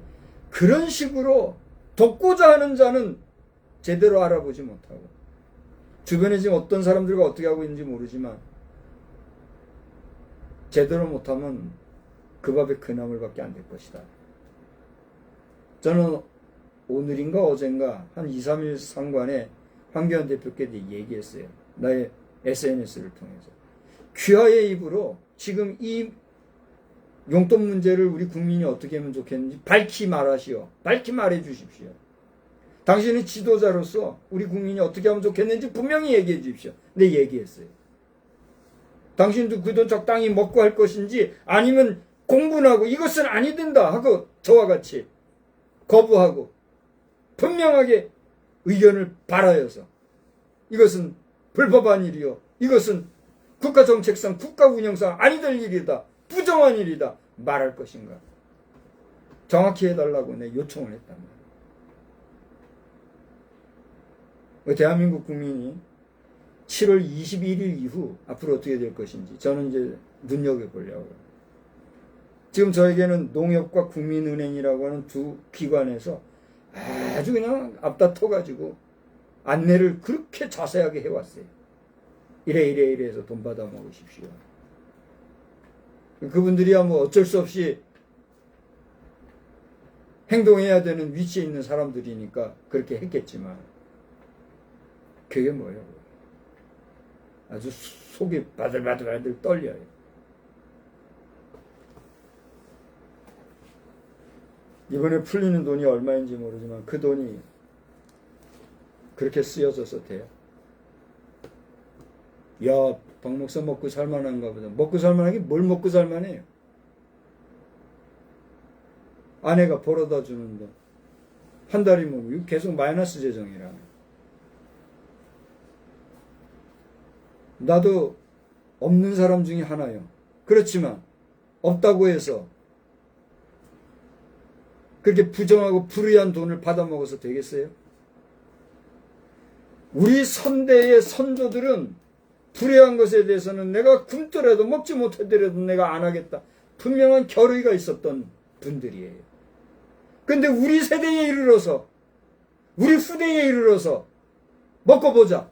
그런 식으로 돕고자 하는 자는 제대로 알아보지 못하고 주변에 지금 어떤 사람들과 어떻게 하고 있는지 모르지만 제대로 못하면 그 밥에 그 나물밖에 안 될 것이다. 저는 오늘인가 어젠가 한 2, 3일 상관에 황교안 대표께 얘기했어요. 나의 SNS를 통해서. 귀하의 입으로 지금 이 용돈 문제를 우리 국민이 어떻게 하면 좋겠는지 밝히 말하시오. 밝히 말해 주십시오. 당신은 지도자로서 우리 국민이 어떻게 하면 좋겠는지 분명히 얘기해 주십시오. 네, 얘기했어요. 당신도 그 돈 적당히 먹고 할 것인지 아니면 공분하고 이것은 아니 된다 하고 저와 같이 거부하고 분명하게 의견을 발하여서 이것은 불법한 일이요, 이것은 국가정책상 국가운영상 아니 될 일이다, 부정한 일이다 말할 것인가 정확히 해달라고 내 요청을 했단 말이에요. 대한민국 국민이 7월 21일 이후 앞으로 어떻게 될 것인지 저는 이제 눈여겨보려고요. 지금 저에게는 농협과 국민은행이라고 하는 두 기관에서 아주 그냥 앞다퉈가지고 안내를 그렇게 자세하게 해왔어요. 이래 해서 돈 받아 먹으십시오. 그분들이야 뭐 어쩔 수 없이 행동해야 되는 위치에 있는 사람들이니까 그렇게 했겠지만 그게 뭐예요? 아주 속이 바들바들 떨려요. 이번에 풀리는 돈이 얼마인지 모르지만 그 돈이 그렇게 쓰여져서 돼요. 야, 박 목사 먹고 살만한가 보다. 먹고 살만하게 뭘 먹고 살만해요? 아내가 벌어다 주는 돈. 한 달이면 계속 마이너스 재정이라. 나도 없는 사람 중에 하나요. 그렇지만 없다고 해서 그렇게 부정하고 불의한 돈을 받아먹어서 되겠어요? 우리 선대의 선조들은 불의한 것에 대해서는 내가 굶더라도 먹지 못하더라도 내가 안 하겠다. 분명한 결의가 있었던 분들이에요. 근데 우리 세대에 이르러서 우리 후대에 이르러서 먹고 보자.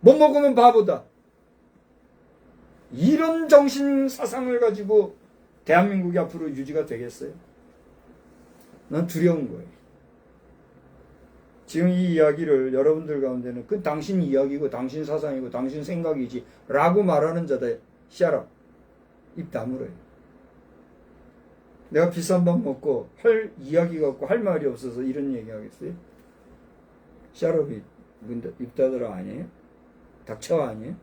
못 먹으면 바보다. 이런 정신 사상을 가지고 대한민국이 앞으로 유지가 되겠어요? 난 두려운 거예요. 지금 이 이야기를 여러분들 가운데는 그 당신 이야기고 당신 사상이고 당신 생각이지 라고 말하는 자다. 샤라. 입 다물어요. 내가 비싼 밥 먹고 할 이야기가 없고 할 말이 없어서 이런 얘기 하겠어요? 샤럽이 입 닫으라 아니에요? 닥쳐 아니에요?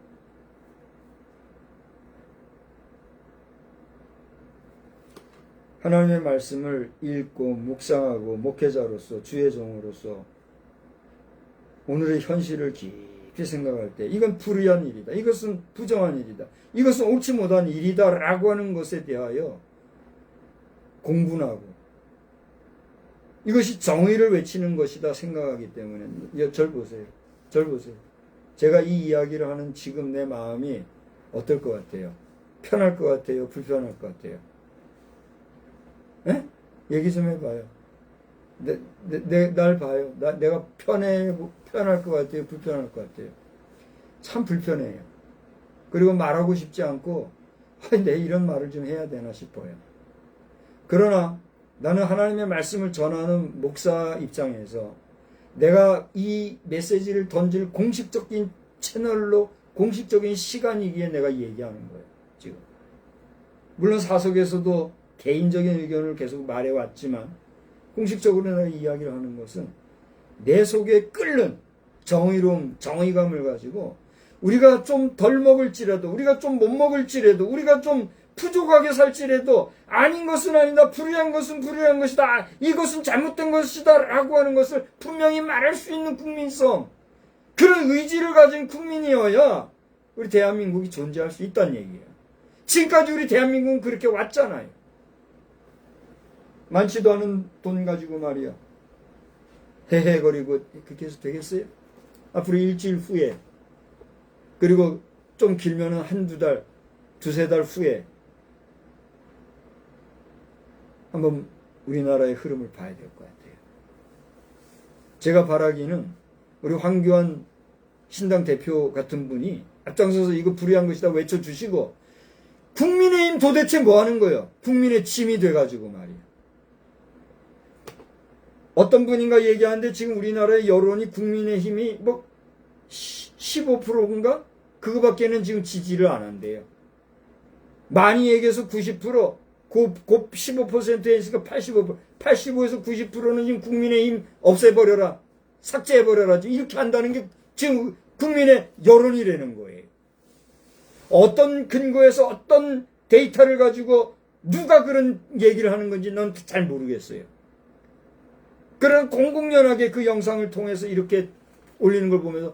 하나님의 말씀을 읽고 묵상하고 목회자로서 주의 종으로서 오늘의 현실을 깊이 생각할 때 이건 불의한 일이다. 이것은 부정한 일이다. 이것은 옳지 못한 일이다 라고 하는 것에 대하여 공분하고 이것이 정의를 외치는 것이다 생각하기 때문에 절 보세요. 제가 이 이야기를 하는 지금 내 마음이 어떨 것 같아요? 편할 것 같아요? 불편할 것 같아요? 에? 얘기 좀 해봐요. 날 봐요. 내가 편할 것 같아요? 불편할 것 같아요? 참 불편해요. 그리고 말하고 싶지 않고, 내 이런 말을 좀 해야 되나 싶어요. 그러나 나는 하나님의 말씀을 전하는 목사 입장에서 내가 이 메시지를 던질 공식적인 채널로 공식적인 시간이기에 내가 얘기하는 거예요. 지금. 물론 사석에서도 개인적인 의견을 계속 말해왔지만 공식적으로 내가 이야기를 하는 것은 내 속에 끓는 정의로움, 정의감을 가지고 우리가 좀 덜 먹을지라도 우리가 좀 못 먹을지라도 우리가 좀 부족하게 살지라도 아닌 것은 아니다. 불의한 것은 불의한 것이다. 이것은 잘못된 것이다. 라고 하는 것을 분명히 말할 수 있는 국민성. 그런 의지를 가진 국민이어야 우리 대한민국이 존재할 수 있다는 얘기예요. 지금까지 우리 대한민국은 그렇게 왔잖아요. 많지도 않은 돈 가지고 말이야. 헤헤거리고 그렇게 해서 되겠어요? 앞으로 일주일 후에 그리고 좀 길면은 한두 달, 두세 달 후에 한번 우리나라의 흐름을 봐야 될 것 같아요. 제가 바라기는 우리 황교안 신당 대표 같은 분이 앞장서서 이거 불의한 것이다 외쳐주시고 국민의힘 도대체 뭐 하는 거예요? 국민의 짐이 돼가지고 말이야. 어떤 분인가 얘기하는데 지금 우리나라의 여론이 국민의힘이 뭐 15%인가? 그거밖에는 지금 지지를 안 한대요. 많이 얘기해서 90%, 곱 15%에 있으니까 85에서 90%는 지금 국민의힘 없애버려라. 삭제해버려라. 이렇게 한다는 게 지금 국민의 여론이라는 거예요. 어떤 근거에서 어떤 데이터를 가지고 누가 그런 얘기를 하는 건지 난 잘 모르겠어요. 그러나 공공연하게 그 영상을 통해서 이렇게 올리는 걸 보면서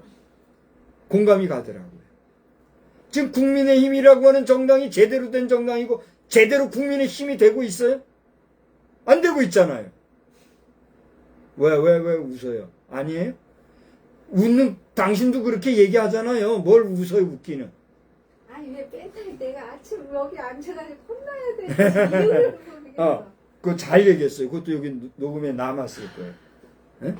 공감이 가더라고요. 지금 국민의힘이라고 하는 정당이 제대로 된 정당이고 제대로 국민의 힘이 되고 있어요? 안 되고 있잖아요. 왜 웃어요? 아니에요? 웃는 당신도 그렇게 얘기하잖아요. 뭘 웃어요, 웃기는. 아니 왜 맨날 내가 아침 여기 앉아가지고 혼나야 되는지 이유를 모르겠어. 그거 잘 얘기했어요. 그것도 여기 녹음에 남았을 거예요. 예?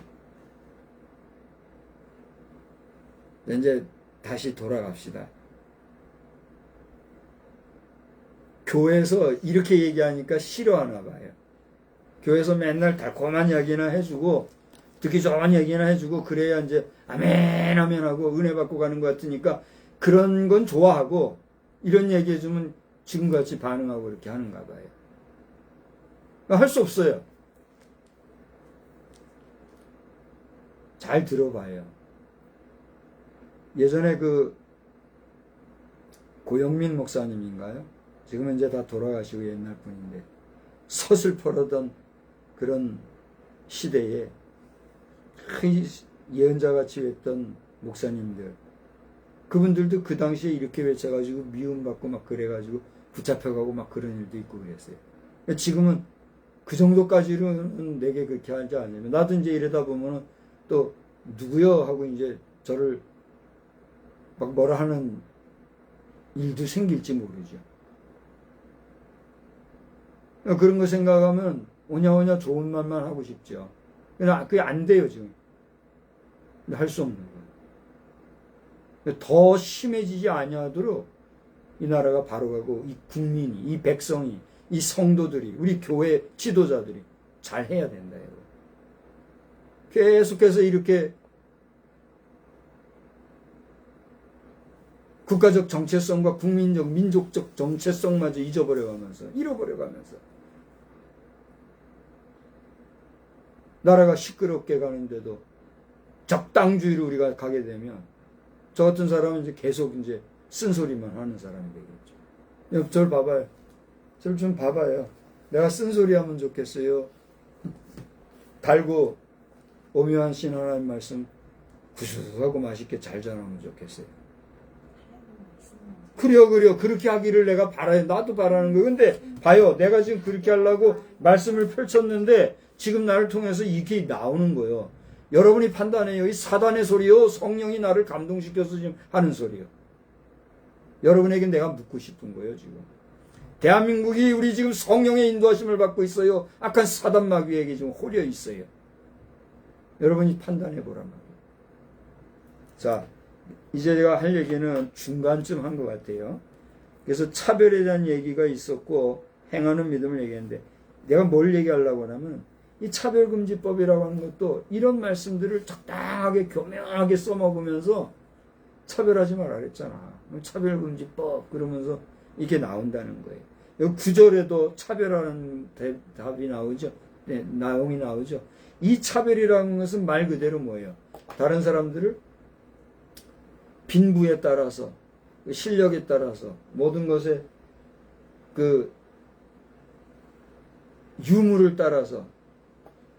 이제 다시 돌아갑시다. 교회에서 이렇게 얘기하니까 싫어하나 봐요. 교회에서 맨날 달콤한 이야기나 해주고 듣기 좋은 얘기나 해주고 그래야 이제 아멘 아멘 하고 은혜 받고 가는 것 같으니까 그런 건 좋아하고 이런 얘기 해주면 지금같이 반응하고 이렇게 하는가 봐요. 할 수 없어요. 잘 들어봐요. 예전에 그 고영민 목사님인가요? 지금은 이제 다 돌아가시고 옛날 분인데 서슬퍼러던 그런 시대에 예언자같이 했던 목사님들, 그분들도 그 당시에 이렇게 외쳐가지고 미움받고 막 그래가지고 붙잡혀가고 막 그런 일도 있고 그랬어요. 지금은 그 정도까지는 내게 그렇게 하지 않으면 나도 이제 이러다 보면은 또 누구여 하고 이제 저를 막 뭐라 하는 일도 생길지 모르죠. 그런 거 생각하면 오냐오냐 좋은 말만 하고 싶죠. 그게 안 돼요, 지금. 할 수 없는 거예요. 더 심해지지 아니하도록 이 나라가 바로 가고 이 국민이, 이 백성이, 이 성도들이, 우리 교회 지도자들이 잘 해야 된다. 계속해서 이렇게 국가적 정체성과 국민적, 민족적 정체성마저 잃어버려가면서 나라가 시끄럽게 가는데도 적당주의로 우리가 가게 되면 저 같은 사람은 이제 계속 이제 쓴소리만 하는 사람이 되겠죠. 저를 봐봐요. 저를 좀 봐봐요. 내가 쓴소리 하면 좋겠어요. 달고 오묘한 신 하나님 말씀 구수하고 맛있게 잘 전하면 좋겠어요. 그래요. 그렇게 하기를 내가 바라요. 나도 바라는 거예요. 근데 봐요. 내가 지금 그렇게 하려고 말씀을 펼쳤는데 지금 나를 통해서 이게 나오는 거예요. 여러분이 판단해요. 이 사단의 소리요, 성령이 나를 감동시켜서 지금 하는 소리요. 여러분에게 내가 묻고 싶은 거예요, 지금. 대한민국이 우리 지금 성령의 인도하심을 받고 있어요. 악한 사단 마귀에게 지금 홀려 있어요. 여러분이 판단해 보란 말이에요. 자, 이제 제가 할 얘기는 중간쯤 한 것 같아요. 그래서 차별에 대한 얘기가 있었고 행하는 믿음을 얘기했는데 내가 뭘 얘기하려고 하냐면 이 차별금지법이라고 하는 것도 이런 말씀들을 적당하게 교묘하게 써먹으면서 차별하지 말라 그랬잖아. 차별금지법 그러면서 이게 나온다는 거예요. 여기 9절에도 차별하는 답이 나오죠. 네, 내용이 나오죠. 이 차별이라는 것은 말 그대로 뭐예요? 다른 사람들을 빈부에 따라서 실력에 따라서 모든 것에 그 유무를 따라서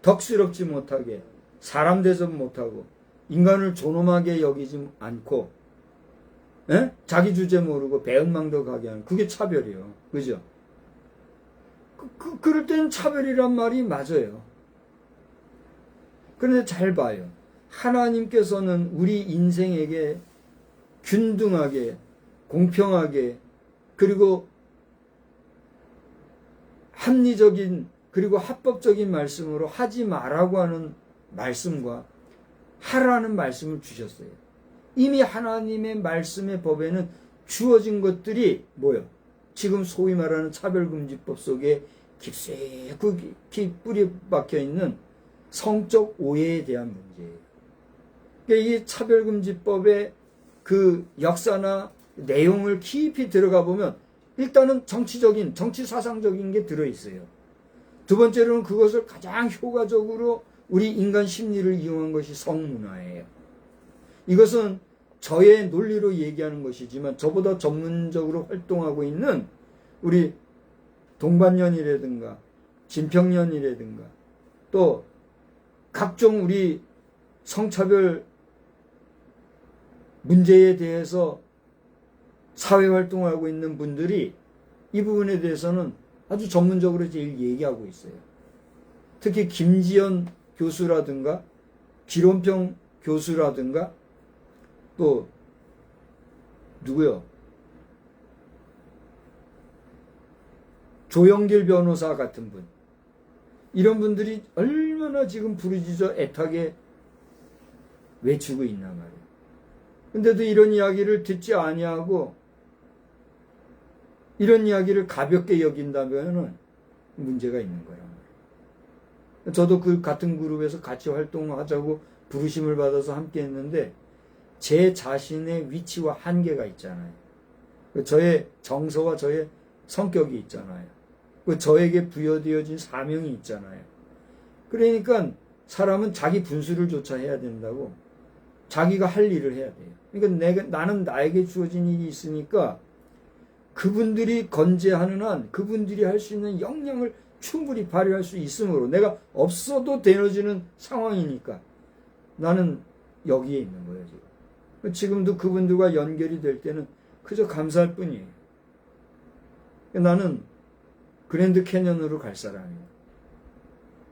덕스럽지 못하게 사람 대접 못하고 인간을 존엄하게 여기지 않고 자기 주제 모르고 배은망덕 하게 하는 그게 차별이에요. 그죠? 그럴 때는 차별이란 말이 맞아요. 그런데 잘 봐요. 하나님께서는 우리 인생에게 균등하게 공평하게 그리고 합리적인 그리고 합법적인 말씀으로 하지 말라고 하는 말씀과 하라는 말씀을 주셨어요. 이미 하나님의 말씀의 법에는 주어진 것들이 뭐예요? 지금 소위 말하는 차별금지법 속에 깊이 뿌리 박혀 있는 성적 오해에 대한 문제예요. 그러니까 이 차별금지법의 그 역사나 내용을 깊이 들어가 보면 일단은 정치 사상적인 게 들어있어요. 두 번째로는 그것을 가장 효과적으로 우리 인간 심리를 이용한 것이 성문화예요. 이것은 저의 논리로 얘기하는 것이지만 저보다 전문적으로 활동하고 있는 우리 동반년이라든가 진평년이라든가 또 각종 우리 성차별 문제에 대해서 사회활동을 하고 있는 분들이 이 부분에 대해서는 아주 전문적으로 제일 얘기하고 있어요. 특히 김지연 교수라든가 기론평 교수라든가 또 누구요? 조영길 변호사 같은 분, 이런 분들이 얼마나 지금 부르짖어 애타게 외치고 있나 말이에요. 근데도 이런 이야기를 듣지 아니하고 이런 이야기를 가볍게 여긴다면 문제가 있는 거란 말이에요. 저도 그 같은 그룹에서 같이 활동하자고 부르심을 받아서 함께 했는데 제 자신의 위치와 한계가 있잖아요. 저의 정서와 저의 성격이 있잖아요. 저에게 부여되어진 사명이 있잖아요. 그러니까 사람은 자기 분수를 조차 해야 된다고, 자기가 할 일을 해야 돼요. 그러니까 나는 나에게 주어진 일이 있으니까 그분들이 건재하는 한 그분들이 할 수 있는 역량을 충분히 발휘할 수 있으므로, 내가 없어도 되어지는 상황이니까 나는 여기에 있는 거예요. 지금도 그분들과 연결이 될 때는 그저 감사할 뿐이에요. 나는 그랜드 캐년으로 갈 사람이에요.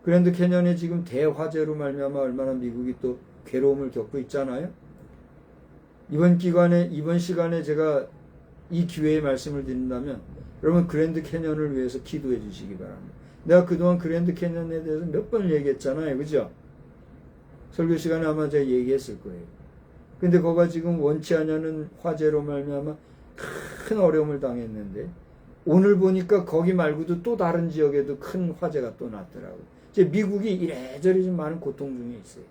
그랜드 캐년에 지금 대화재로 말미암아 얼마나 미국이 또 괴로움을 겪고 있잖아요. 이번 시간에 제가 이 기회에 말씀을 드린다면 여러분 그랜드 캐년을 위해서 기도해 주시기 바랍니다. 내가 그동안 그랜드 캐년에 대해서 몇 번 얘기했잖아요. 그죠? 설교 시간에 아마 제가 얘기했을 거예요. 근데 거가 지금 원치 않냐는 화재로 말미암아 큰 어려움을 당했는데 오늘 보니까 거기 말고도 또 다른 지역에도 큰 화재가 또 났더라고요. 이제 미국이 이래저래 좀 많은 고통 중에 있어요.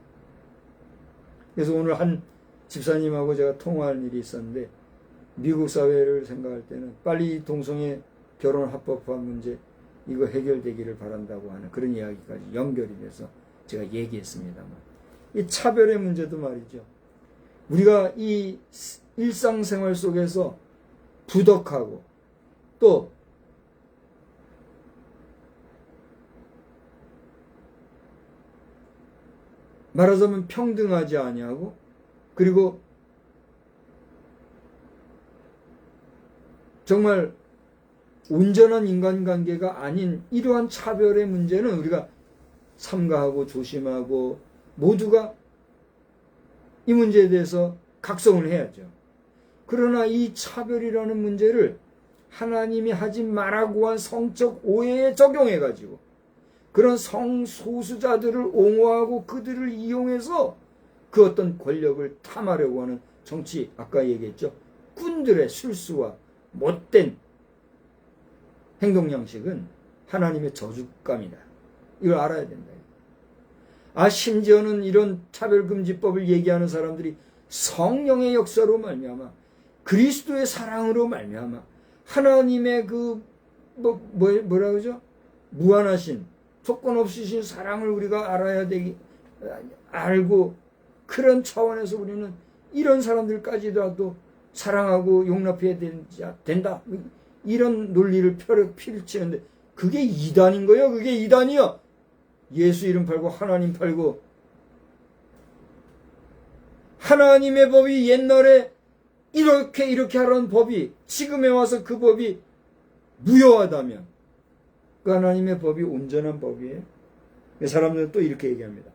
그래서 오늘 한 집사님하고 제가 통화할 일이 있었는데 미국 사회를 생각할 때는 빨리 동성애 결혼 합법화 문제 이거 해결되기를 바란다고 하는 그런 이야기까지 연결이 돼서 제가 얘기했습니다만, 이 차별의 문제도 말이죠. 우리가 이 일상생활 속에서 부덕하고 또 말하자면 평등하지 아니하고, 그리고 정말 온전한 인간관계가 아닌 이러한 차별의 문제는 우리가 삼가하고 조심하고 모두가 이 문제에 대해서 각성을 해야죠. 그러나 이 차별이라는 문제를 하나님이 하지 말라고 한 성적 오해에 적용해가지고 그런 성소수자들을 옹호하고 그들을 이용해서 그 어떤 권력을 탐하려고 하는 정치, 아까 얘기했죠. 꾼들의 술수와 못된 행동 양식은 하나님의 저주감이다. 이걸 알아야 된다. 심지어는 이런 차별금지법을 얘기하는 사람들이 성령의 역사로 말미암아 그리스도의 사랑으로 말미암아 하나님의 뭐라 그러죠? 무한하신 조건 없으신 사랑을 우리가 알고 그런 차원에서 우리는 이런 사람들까지도 사랑하고 용납해야 된다. 이런 논리를 펼치는데 그게 이단인 거예요. 그게 이단이요. 예수 이름 팔고 하나님 팔고, 하나님의 법이 옛날에 이렇게 하라는 법이 지금에 와서 그 법이 무효하다면 그 하나님의 법이 온전한 법이에요. 사람들은 또 이렇게 얘기합니다.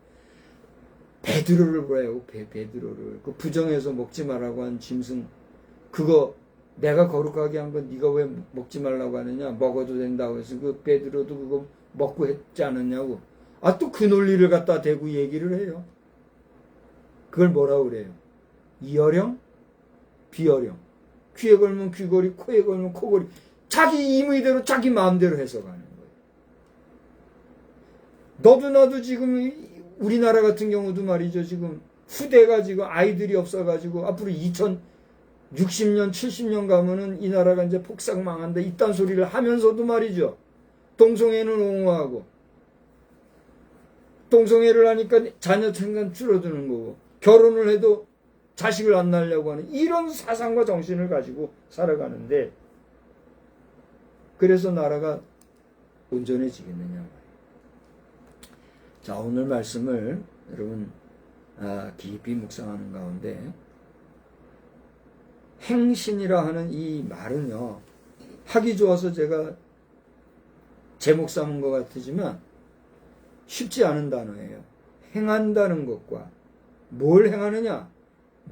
베드로를 뭐라고? 베드로를 그 부정해서 먹지 말라고 한 짐승, 그거 내가 거룩하게 한 건 네가 왜 먹지 말라고 하느냐? 먹어도 된다고 해서 그 베드로도 그거 먹고 했지 않았냐고. 또 그 논리를 갖다 대고 얘기를 해요. 그걸 뭐라고 그래요? 이어령, 비어령. 귀에 걸면 귀걸이, 코에 걸면 코걸이. 자기 임의대로 자기 마음대로 해석하는 거예요. 너도 나도 지금 우리나라 같은 경우도 말이죠. 지금 후대가 지금 아이들이 없어가지고 앞으로 2060년, 70년 가면은 이 나라가 이제 폭삭 망한다. 이딴 소리를 하면서도 말이죠. 동성애는 옹호하고, 동성애를 하니까 자녀 생산 줄어드는 거고, 결혼을 해도 자식을 안 낳으려고 하는 이런 사상과 정신을 가지고 살아가는데, 그래서 나라가 온전해지겠느냐. 자, 오늘 말씀을 여러분 깊이 묵상하는 가운데 행신이라 하는 이 말은요, 하기 좋아서 제가 제목 삼은 것 같지만 쉽지 않은 단어예요. 행한다는 것과 뭘 행하느냐?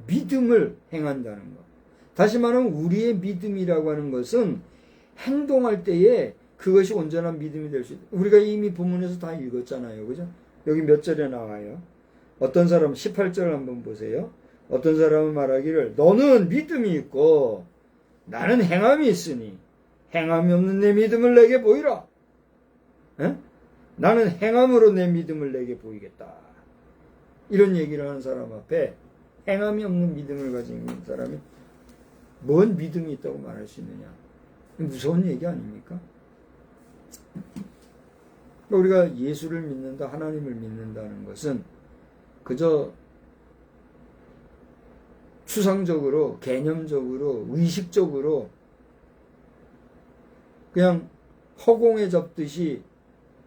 믿음을 행한다는 것. 다시 말하면 우리의 믿음이라고 하는 것은 행동할 때에 그것이 온전한 믿음이 될 수 있다. 우리가 이미 본문에서 다 읽었잖아요. 그죠? 여기 몇 절에 나와요? 어떤 사람 18절 한번 보세요. 어떤 사람은 말하기를 너는 믿음이 있고 나는 행함이 있으니 행함이 없는 내 믿음을 내게 보이라. 에? 나는 행함으로 내 믿음을 내게 보이겠다. 이런 얘기를 하는 사람 앞에 행함이 없는 믿음을 가진 사람이 뭔 믿음이 있다고 말할 수 있느냐. 무서운 얘기 아닙니까? 우리가 예수를 믿는다, 하나님을 믿는다는 것은 그저 추상적으로, 개념적으로, 의식적으로 그냥 허공에 접듯이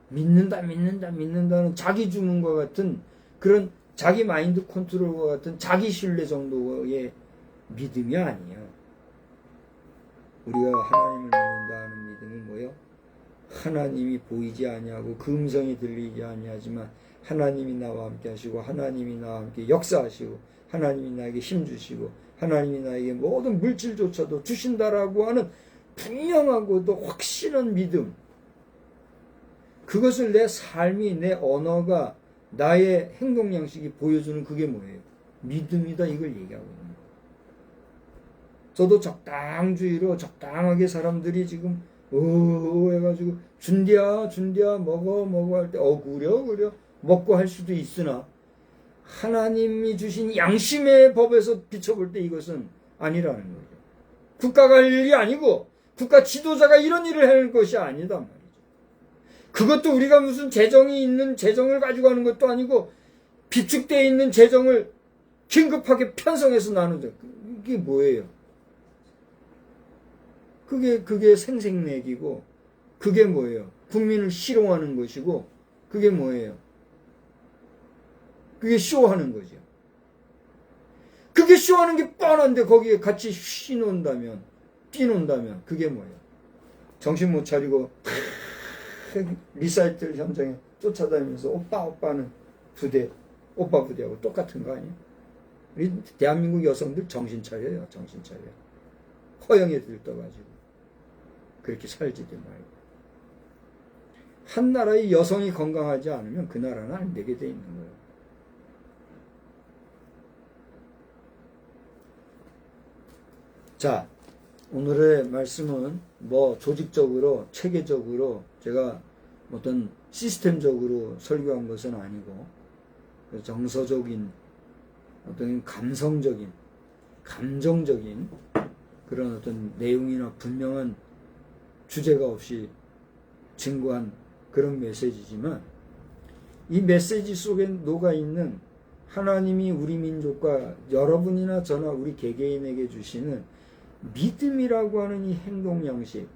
믿는다는 자기 주문과 같은 그런 자기 마인드 컨트롤과 같은 자기 신뢰 정도의 믿음이 아니에요. 우리가 하나님을 믿는다 하는 믿음은 뭐예요? 하나님이 보이지 아니하고 그 음성이 들리지 아니하지만 하나님이 나와 함께 하시고 하나님이 나와 함께 역사하시고 하나님이 나에게 힘 주시고 하나님이 나에게 모든 물질조차도 주신다라고 하는 분명하고도 확실한 믿음. 그것을 내 삶이, 내 언어가, 나의 행동 양식이 보여주는 그게 뭐예요? 믿음이다, 이걸 얘기하고 있는 거예요. 저도 적당주의로 적당하게 사람들이 지금 해가지고 준디야 먹어 할 때 그려 먹고 할 수도 있으나 하나님이 주신 양심의 법에서 비춰볼 때 이것은 아니라는 거죠. 국가가 할 일이 아니고 국가 지도자가 이런 일을 할 것이 아니다 말이죠. 그것도 우리가 무슨 재정이 있는 재정을 가지고 하는 것도 아니고 비축되어 있는 재정을 긴급하게 편성해서 나누죠. 이게 뭐예요? 그게 생색내기고 그게 뭐예요? 국민을 희롱하는 것이고 그게 뭐예요? 그게 쇼하는 거죠. 그게 쇼하는 게 뻔한데 거기에 같이 뛰논다면 그게 뭐예요? 정신 못 차리고 리사이틀 현장에 쫓아다니면서 오빠는 오빠 부대하고 똑같은 거 아니에요? 우리 대한민국 여성들 정신 차려요. 허영에 들떠가지고 그렇게 살지도 말고. 한 나라의 여성이 건강하지 않으면 그 나라는 안 되게 돼 있는 거예요. 자, 오늘의 말씀은 조직적으로, 체계적으로 제가 어떤 시스템적으로 설교한 것은 아니고 정서적인, 어떤 감성적인, 감정적인 그런 어떤 내용이나 분명한 주제가 없이 증거한 그런 메시지지만 이 메시지 속에 녹아있는 하나님이 우리 민족과 여러분이나 저나 우리 개개인에게 주시는 믿음이라고 하는 이 행동 양식,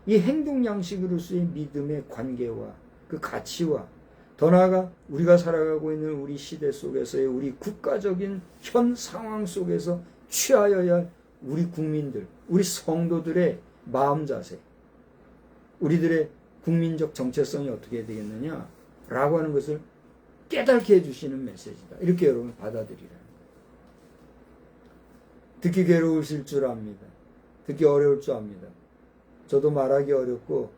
이 행동 양식으로서의 믿음의 관계와 그 가치와 더 나아가 우리가 살아가고 있는 우리 시대 속에서의 우리 국가적인 현 상황 속에서 취하여야 할 우리 국민들, 우리 성도들의 마음 자세, 우리들의 국민적 정체성이 어떻게 되겠느냐 라고 하는 것을 깨닫게 해주시는 메시지다. 이렇게 여러분 받아들이라. 듣기 괴로우실 줄 압니다. 듣기 어려울 줄 압니다. 저도 말하기 어렵고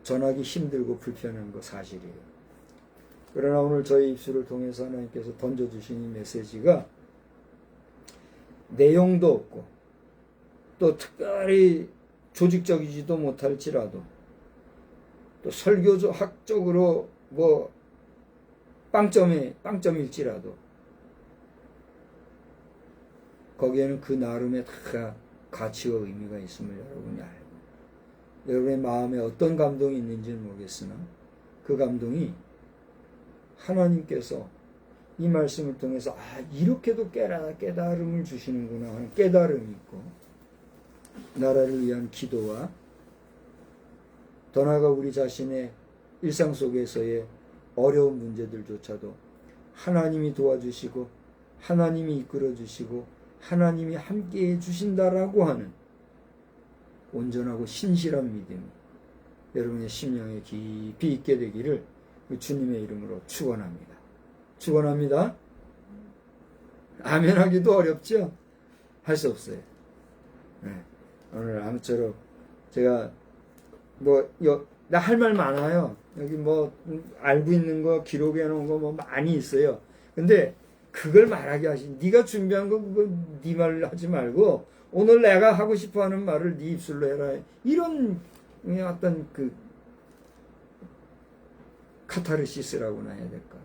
전하기 힘들고 불편한 거 사실이에요. 그러나 오늘 저희 입술을 통해서 하나님께서 던져주신 이 메시지가 내용도 없고 또 특별히 조직적이지도 못할지라도 또 설교학적으로 빵점일지라도 거기에는 그 나름의 다 가치와 의미가 있음을 여러분이 알고 여러분의 마음에 어떤 감동이 있는지는 모르겠으나 그 감동이 하나님께서 이 말씀을 통해서 이렇게도 깨달음을 주시는구나 하는 깨달음이 있고 나라를 위한 기도와 더 나아가 우리 자신의 일상 속에서의 어려운 문제들조차도 하나님이 도와주시고 하나님이 이끌어주시고 하나님이 함께해 주신다라고 하는 온전하고 신실한 믿음이 여러분의 심령에 깊이 있게 되기를 주님의 이름으로 축원합니다. 축원합니다. 아멘하기도 어렵죠? 할 수 없어요. 네. 오늘 아무쪼록 제가 나 할 말 많아요. 여기 알고 있는 거 기록해 놓은 거 많이 있어요. 근데 그걸 말하게 하신, 네가 준비한 거 그거 네 말을 하지 말고 오늘 내가 하고 싶어 하는 말을 네 입술로 해라. 이런 어떤 카타르시스라고나 해야 될까.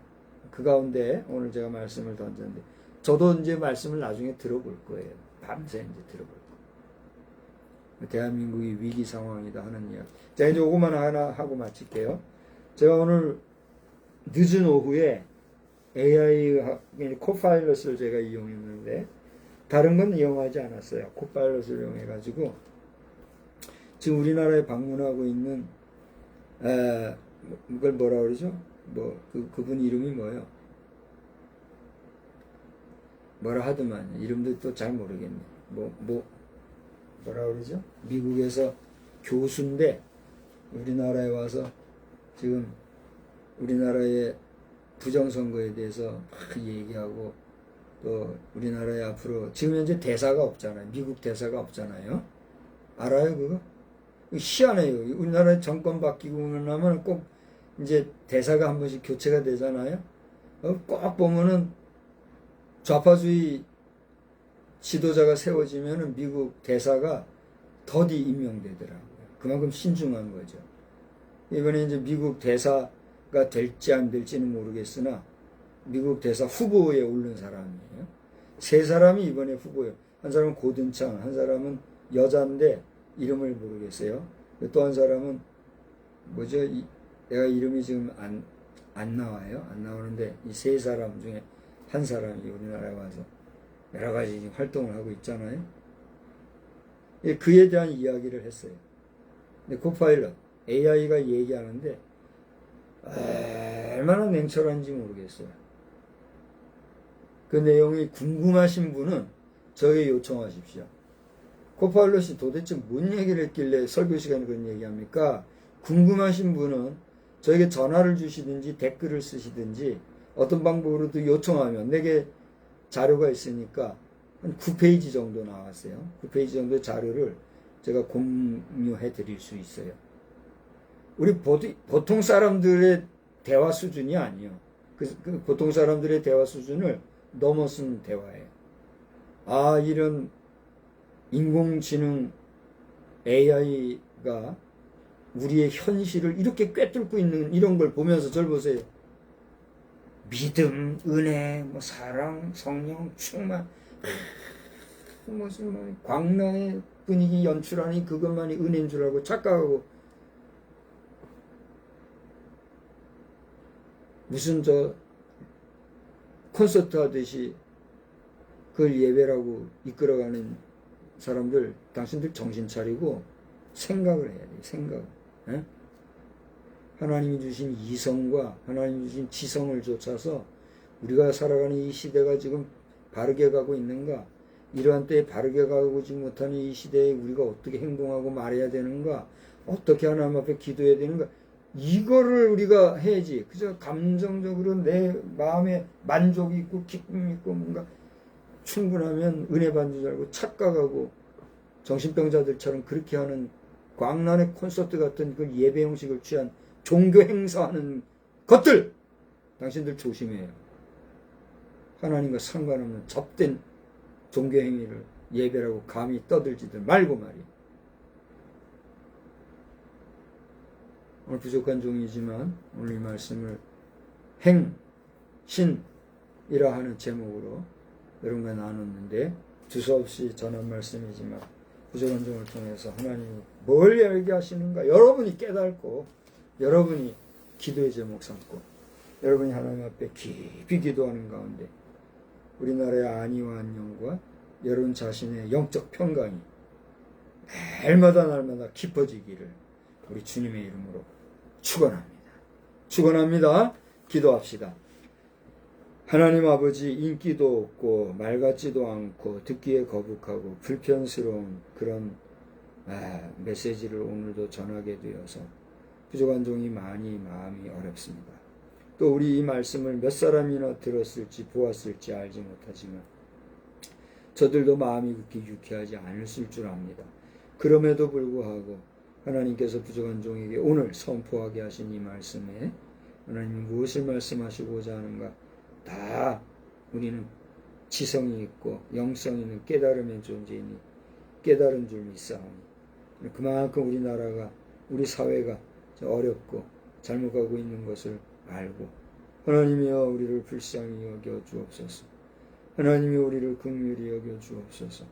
그 가운데 오늘 제가 말씀을 던졌는데, 저도 이제 말씀을 나중에 들어볼 거예요. 밤새 이제 들어볼 거예요. 대한민국이 위기 상황이다 하는 이야기. 자, 이제 요거만 하나 하고 마칠게요. 제가 오늘 늦은 오후에 AI 코파일럿을 제가 이용했는데, 다른 건 이용하지 않았어요. 코파일럿을 이용해가지고 지금 우리나라에 방문하고 있는 그걸 뭐라 그러죠? 그분 이름이 뭐예요? 뭐라 하더만 이름도 또 잘 모르겠네. 뭐라 그러죠? 미국에서 교수인데 우리나라에 와서 지금 우리나라의 부정선거에 대해서 막 얘기하고, 또 우리나라에 앞으로 지금 현재 대사가 없잖아요. 미국 대사가 없잖아요. 알아요 그거? 희한해요. 우리나라에 정권 바뀌고 나면 꼭 이제 대사가 한 번씩 교체가 되잖아요. 꼭 보면은 좌파주의 지도자가 세워지면은 미국 대사가 더디 임명되더라고요. 그만큼 신중한 거죠. 이번에 이제 미국 대사가 될지 안 될지는 모르겠으나 미국 대사 후보에 오른 사람이에요. 세 사람이 이번에 후보예요. 한 사람은 고든창, 한 사람은 여자인데 이름을 모르겠어요. 또 한 사람은 뭐죠? 내가 이름이 지금 안 나와요. 안 나오는데 이 세 사람 중에 한 사람이 우리나라에 와서 여러 가지 활동을 하고 있잖아요. 그에 대한 이야기를 했어요. 근데 코파일럿 AI가 얘기하는데 얼마나 냉철한지 모르겠어요. 그 내용이 궁금하신 분은 저에게 요청하십시오. 코파일럿이 도대체 뭔 얘기를 했길래 설교 시간에 그런 얘기합니까? 궁금하신 분은 저에게 전화를 주시든지 댓글을 쓰시든지 어떤 방법으로도 요청하면 내게 자료가 있으니까 한 9페이지 정도 나왔어요. 9페이지 정도의 자료를 제가 공유해 드릴 수 있어요. 우리 보통 사람들의 대화 수준이 아니에요. 그 보통 사람들의 대화 수준을 넘어선 대화예요. 이런 인공지능 AI가 우리의 현실을 이렇게 꿰뚫고 있는 이런 걸 보면서 저를 보세요. 믿음, 은혜, 사랑, 성령, 충만, 무슨 광란의 분위기 연출하니 그것만이 은혜인 줄 알고 착각하고, 무슨 콘서트 하듯이 그걸 예배라고 이끌어가는 사람들, 당신들 정신 차리고 생각을 해야 돼요. 생각. 에? 하나님이 주신 이성과 하나님이 주신 지성을 좇아서 우리가 살아가는 이 시대가 지금 바르게 가고 있는가, 이러한 때에 바르게 가고지 못하는 이 시대에 우리가 어떻게 행동하고 말해야 되는가, 어떻게 하나님 앞에 기도해야 되는가, 이거를 우리가 해야지. 그저 감정적으로 내 마음에 만족이 있고 기쁨이 있고 뭔가 충분하면 은혜 받는 줄 알고 착각하고 정신병자들처럼 그렇게 하는 광란의 콘서트 같은 그 예배 형식을 취한 종교 행사하는 것들, 당신들 조심해요. 하나님과 상관없는 접된 종교 행위를 예배라고 감히 떠들지들 말고 말이에요. 오늘 부족한 종이지만 오늘 이 말씀을 행신이라 하는 제목으로 여러분과 나눴는데, 두서없이 전한 말씀이지만 부족한 종을 통해서 하나님이 뭘 얘기하시는가 여러분이 깨닫고, 여러분이 기도의 제목 삼고, 여러분이 하나님 앞에 깊이 기도하는 가운데 우리나라의 안위와 안녕과 여러분 자신의 영적 평강이 날마다 깊어지기를 우리 주님의 이름으로 축원합니다. 축원합니다. 기도합시다. 하나님 아버지, 인기도 없고 말 같지도 않고 듣기에 거북하고 불편스러운 그런 메시지를 오늘도 전하게 되어서 부족한 종이 많이 마음이 어렵습니다. 또 우리 이 말씀을 몇 사람이나 들었을지 보았을지 알지 못하지만 저들도 마음이 그렇게 유쾌하지 않았을 줄 압니다. 그럼에도 불구하고 하나님께서 부족한 종에게 오늘 선포하게 하신 이 말씀에 하나님이 무엇을 말씀하시고자 하는가, 다 우리는 지성이 있고 영성이 있는 깨달음의 존재이니 깨달은 줄 믿사오니, 그만큼 우리나라가, 우리 사회가 어렵고 잘못 가고 있는 것을 알고, 하나님이여 우리를 불쌍히 여겨 주옵소서. 하나님이 우리를 긍휼히 여겨 주옵소서.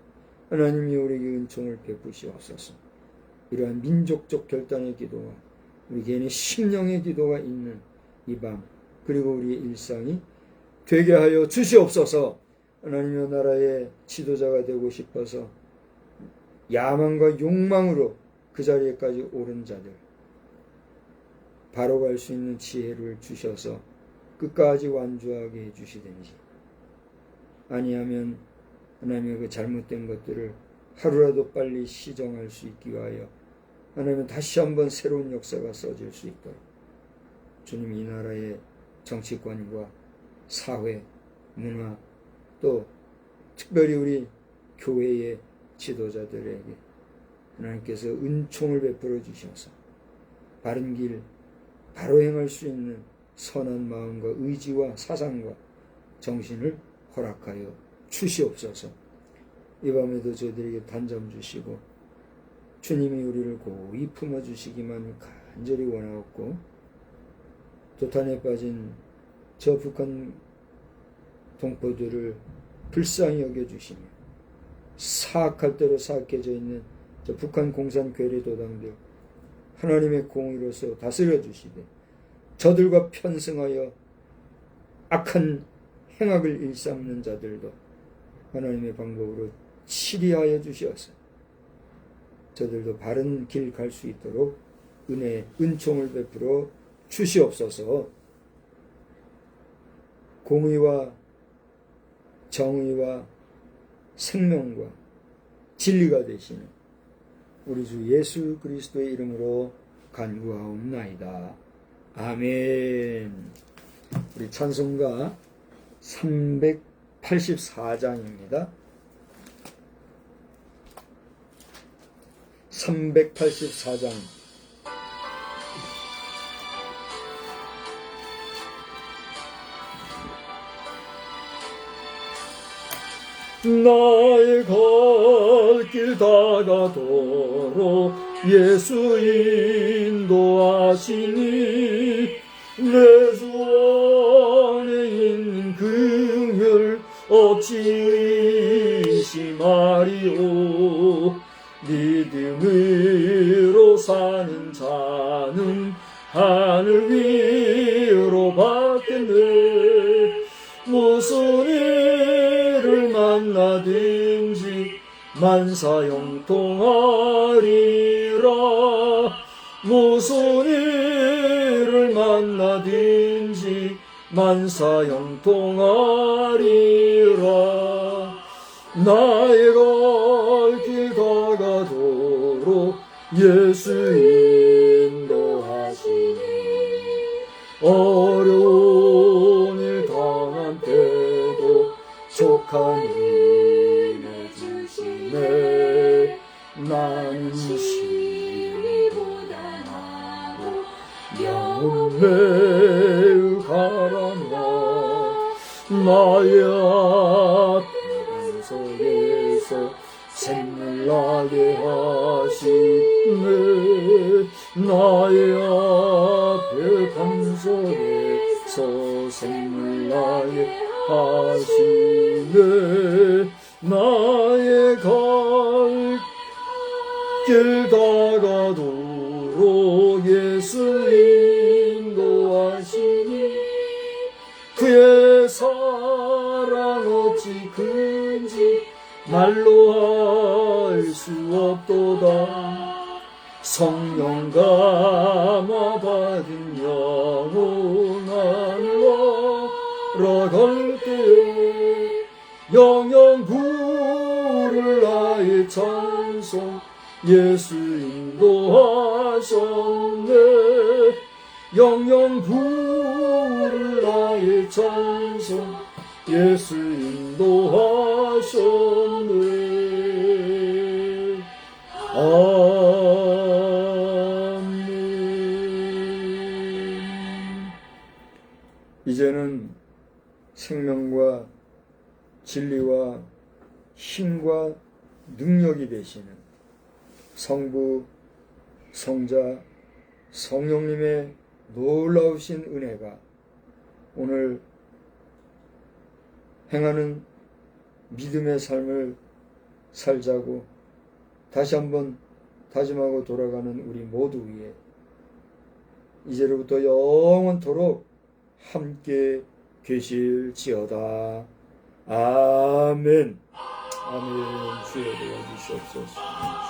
하나님이 우리에게 은총을 베푸시옵소서. 이러한 민족적 결단의 기도와 우리 개인의 심령의 기도가 있는 이 밤, 그리고 우리의 일상이 되게 하여 주시옵소서. 하나님의 나라의 지도자가 되고 싶어서 야망과 욕망으로 그 자리에까지 오른 자들, 바로 갈 수 있는 지혜를 주셔서 끝까지 완주하게 해주시든지, 아니하면 하나님의 그 잘못된 것들을 하루라도 빨리 시정할 수 있기 위하여 하나님은 다시 한번 새로운 역사가 써질 수 있도록 주님, 이 나라의 정치권과 사회, 문화, 또 특별히 우리 교회의 지도자들에게 하나님께서 은총을 베풀어 주셔서 바른 길, 바로 행할 수 있는 선한 마음과 의지와 사상과 정신을 허락하여 주시옵소서. 이 밤에도 저희들에게 단잠 주시고 주님이 우리를 고이 품어주시기만 간절히 원하옵고, 도탄에 빠진 저 북한 동포들을 불쌍히 여겨주시며 사악할 대로 사악해져 있는 저 북한 공산 괴뢰 도당들 하나님의 공의로서 다스려 주시되, 저들과 편승하여 악한 행악을 일삼는 자들도 하나님의 방법으로 치리하여 주시어서 저들도 바른 길 갈 수 있도록 은혜, 은총을 베풀어 주시옵소서. 공의와 정의와 생명과 진리가 되시는 우리 주 예수 그리스도의 이름으로 간구하옵나이다. 아멘. 우리 찬송가 384장입니다. 384장. 나의 갈 길 다가도록 예수 인도하시니 내 주 안에 있는 긍휼 어찌 의심하리오. 믿음으로 사는 자는 하늘 위로 받겠네. 무슨 일을 만나든지 만사형통하리라. 무슨 일을 만나든지 만사형통하리라. 나의 갈 길 다가도록 예수 인도하시니 어려운 일 당한 때도 족한 일을 주시네. 나는 심히 고단하고 영혼 매우 가라며 나의 앞에 속에서 샘물 나게 하시네. 나의 앞에 밤속에서 샘물 나게 하시네. 나의 갈 길 다가도록 예수 인도하시니 그의 사랑 어찌 큰지 말로 할 수 없도다. 성령 감화 받은 영혼한 나라갈 때에 영영 부를 나의 찬송 예수 인도하셨네. 영영 부를 나의 찬송 예수 인도하셨네. 생명과 진리와 힘과 능력이 되시는 성부, 성자, 성령님의 놀라우신 은혜가 오늘 행하는 믿음의 삶을 살자고 다시 한번 다짐하고 돌아가는 우리 모두 위에 이제로부터 영원토록 함께 계실지어다. 아멘. 아멘. 주여 도와주시옵소서.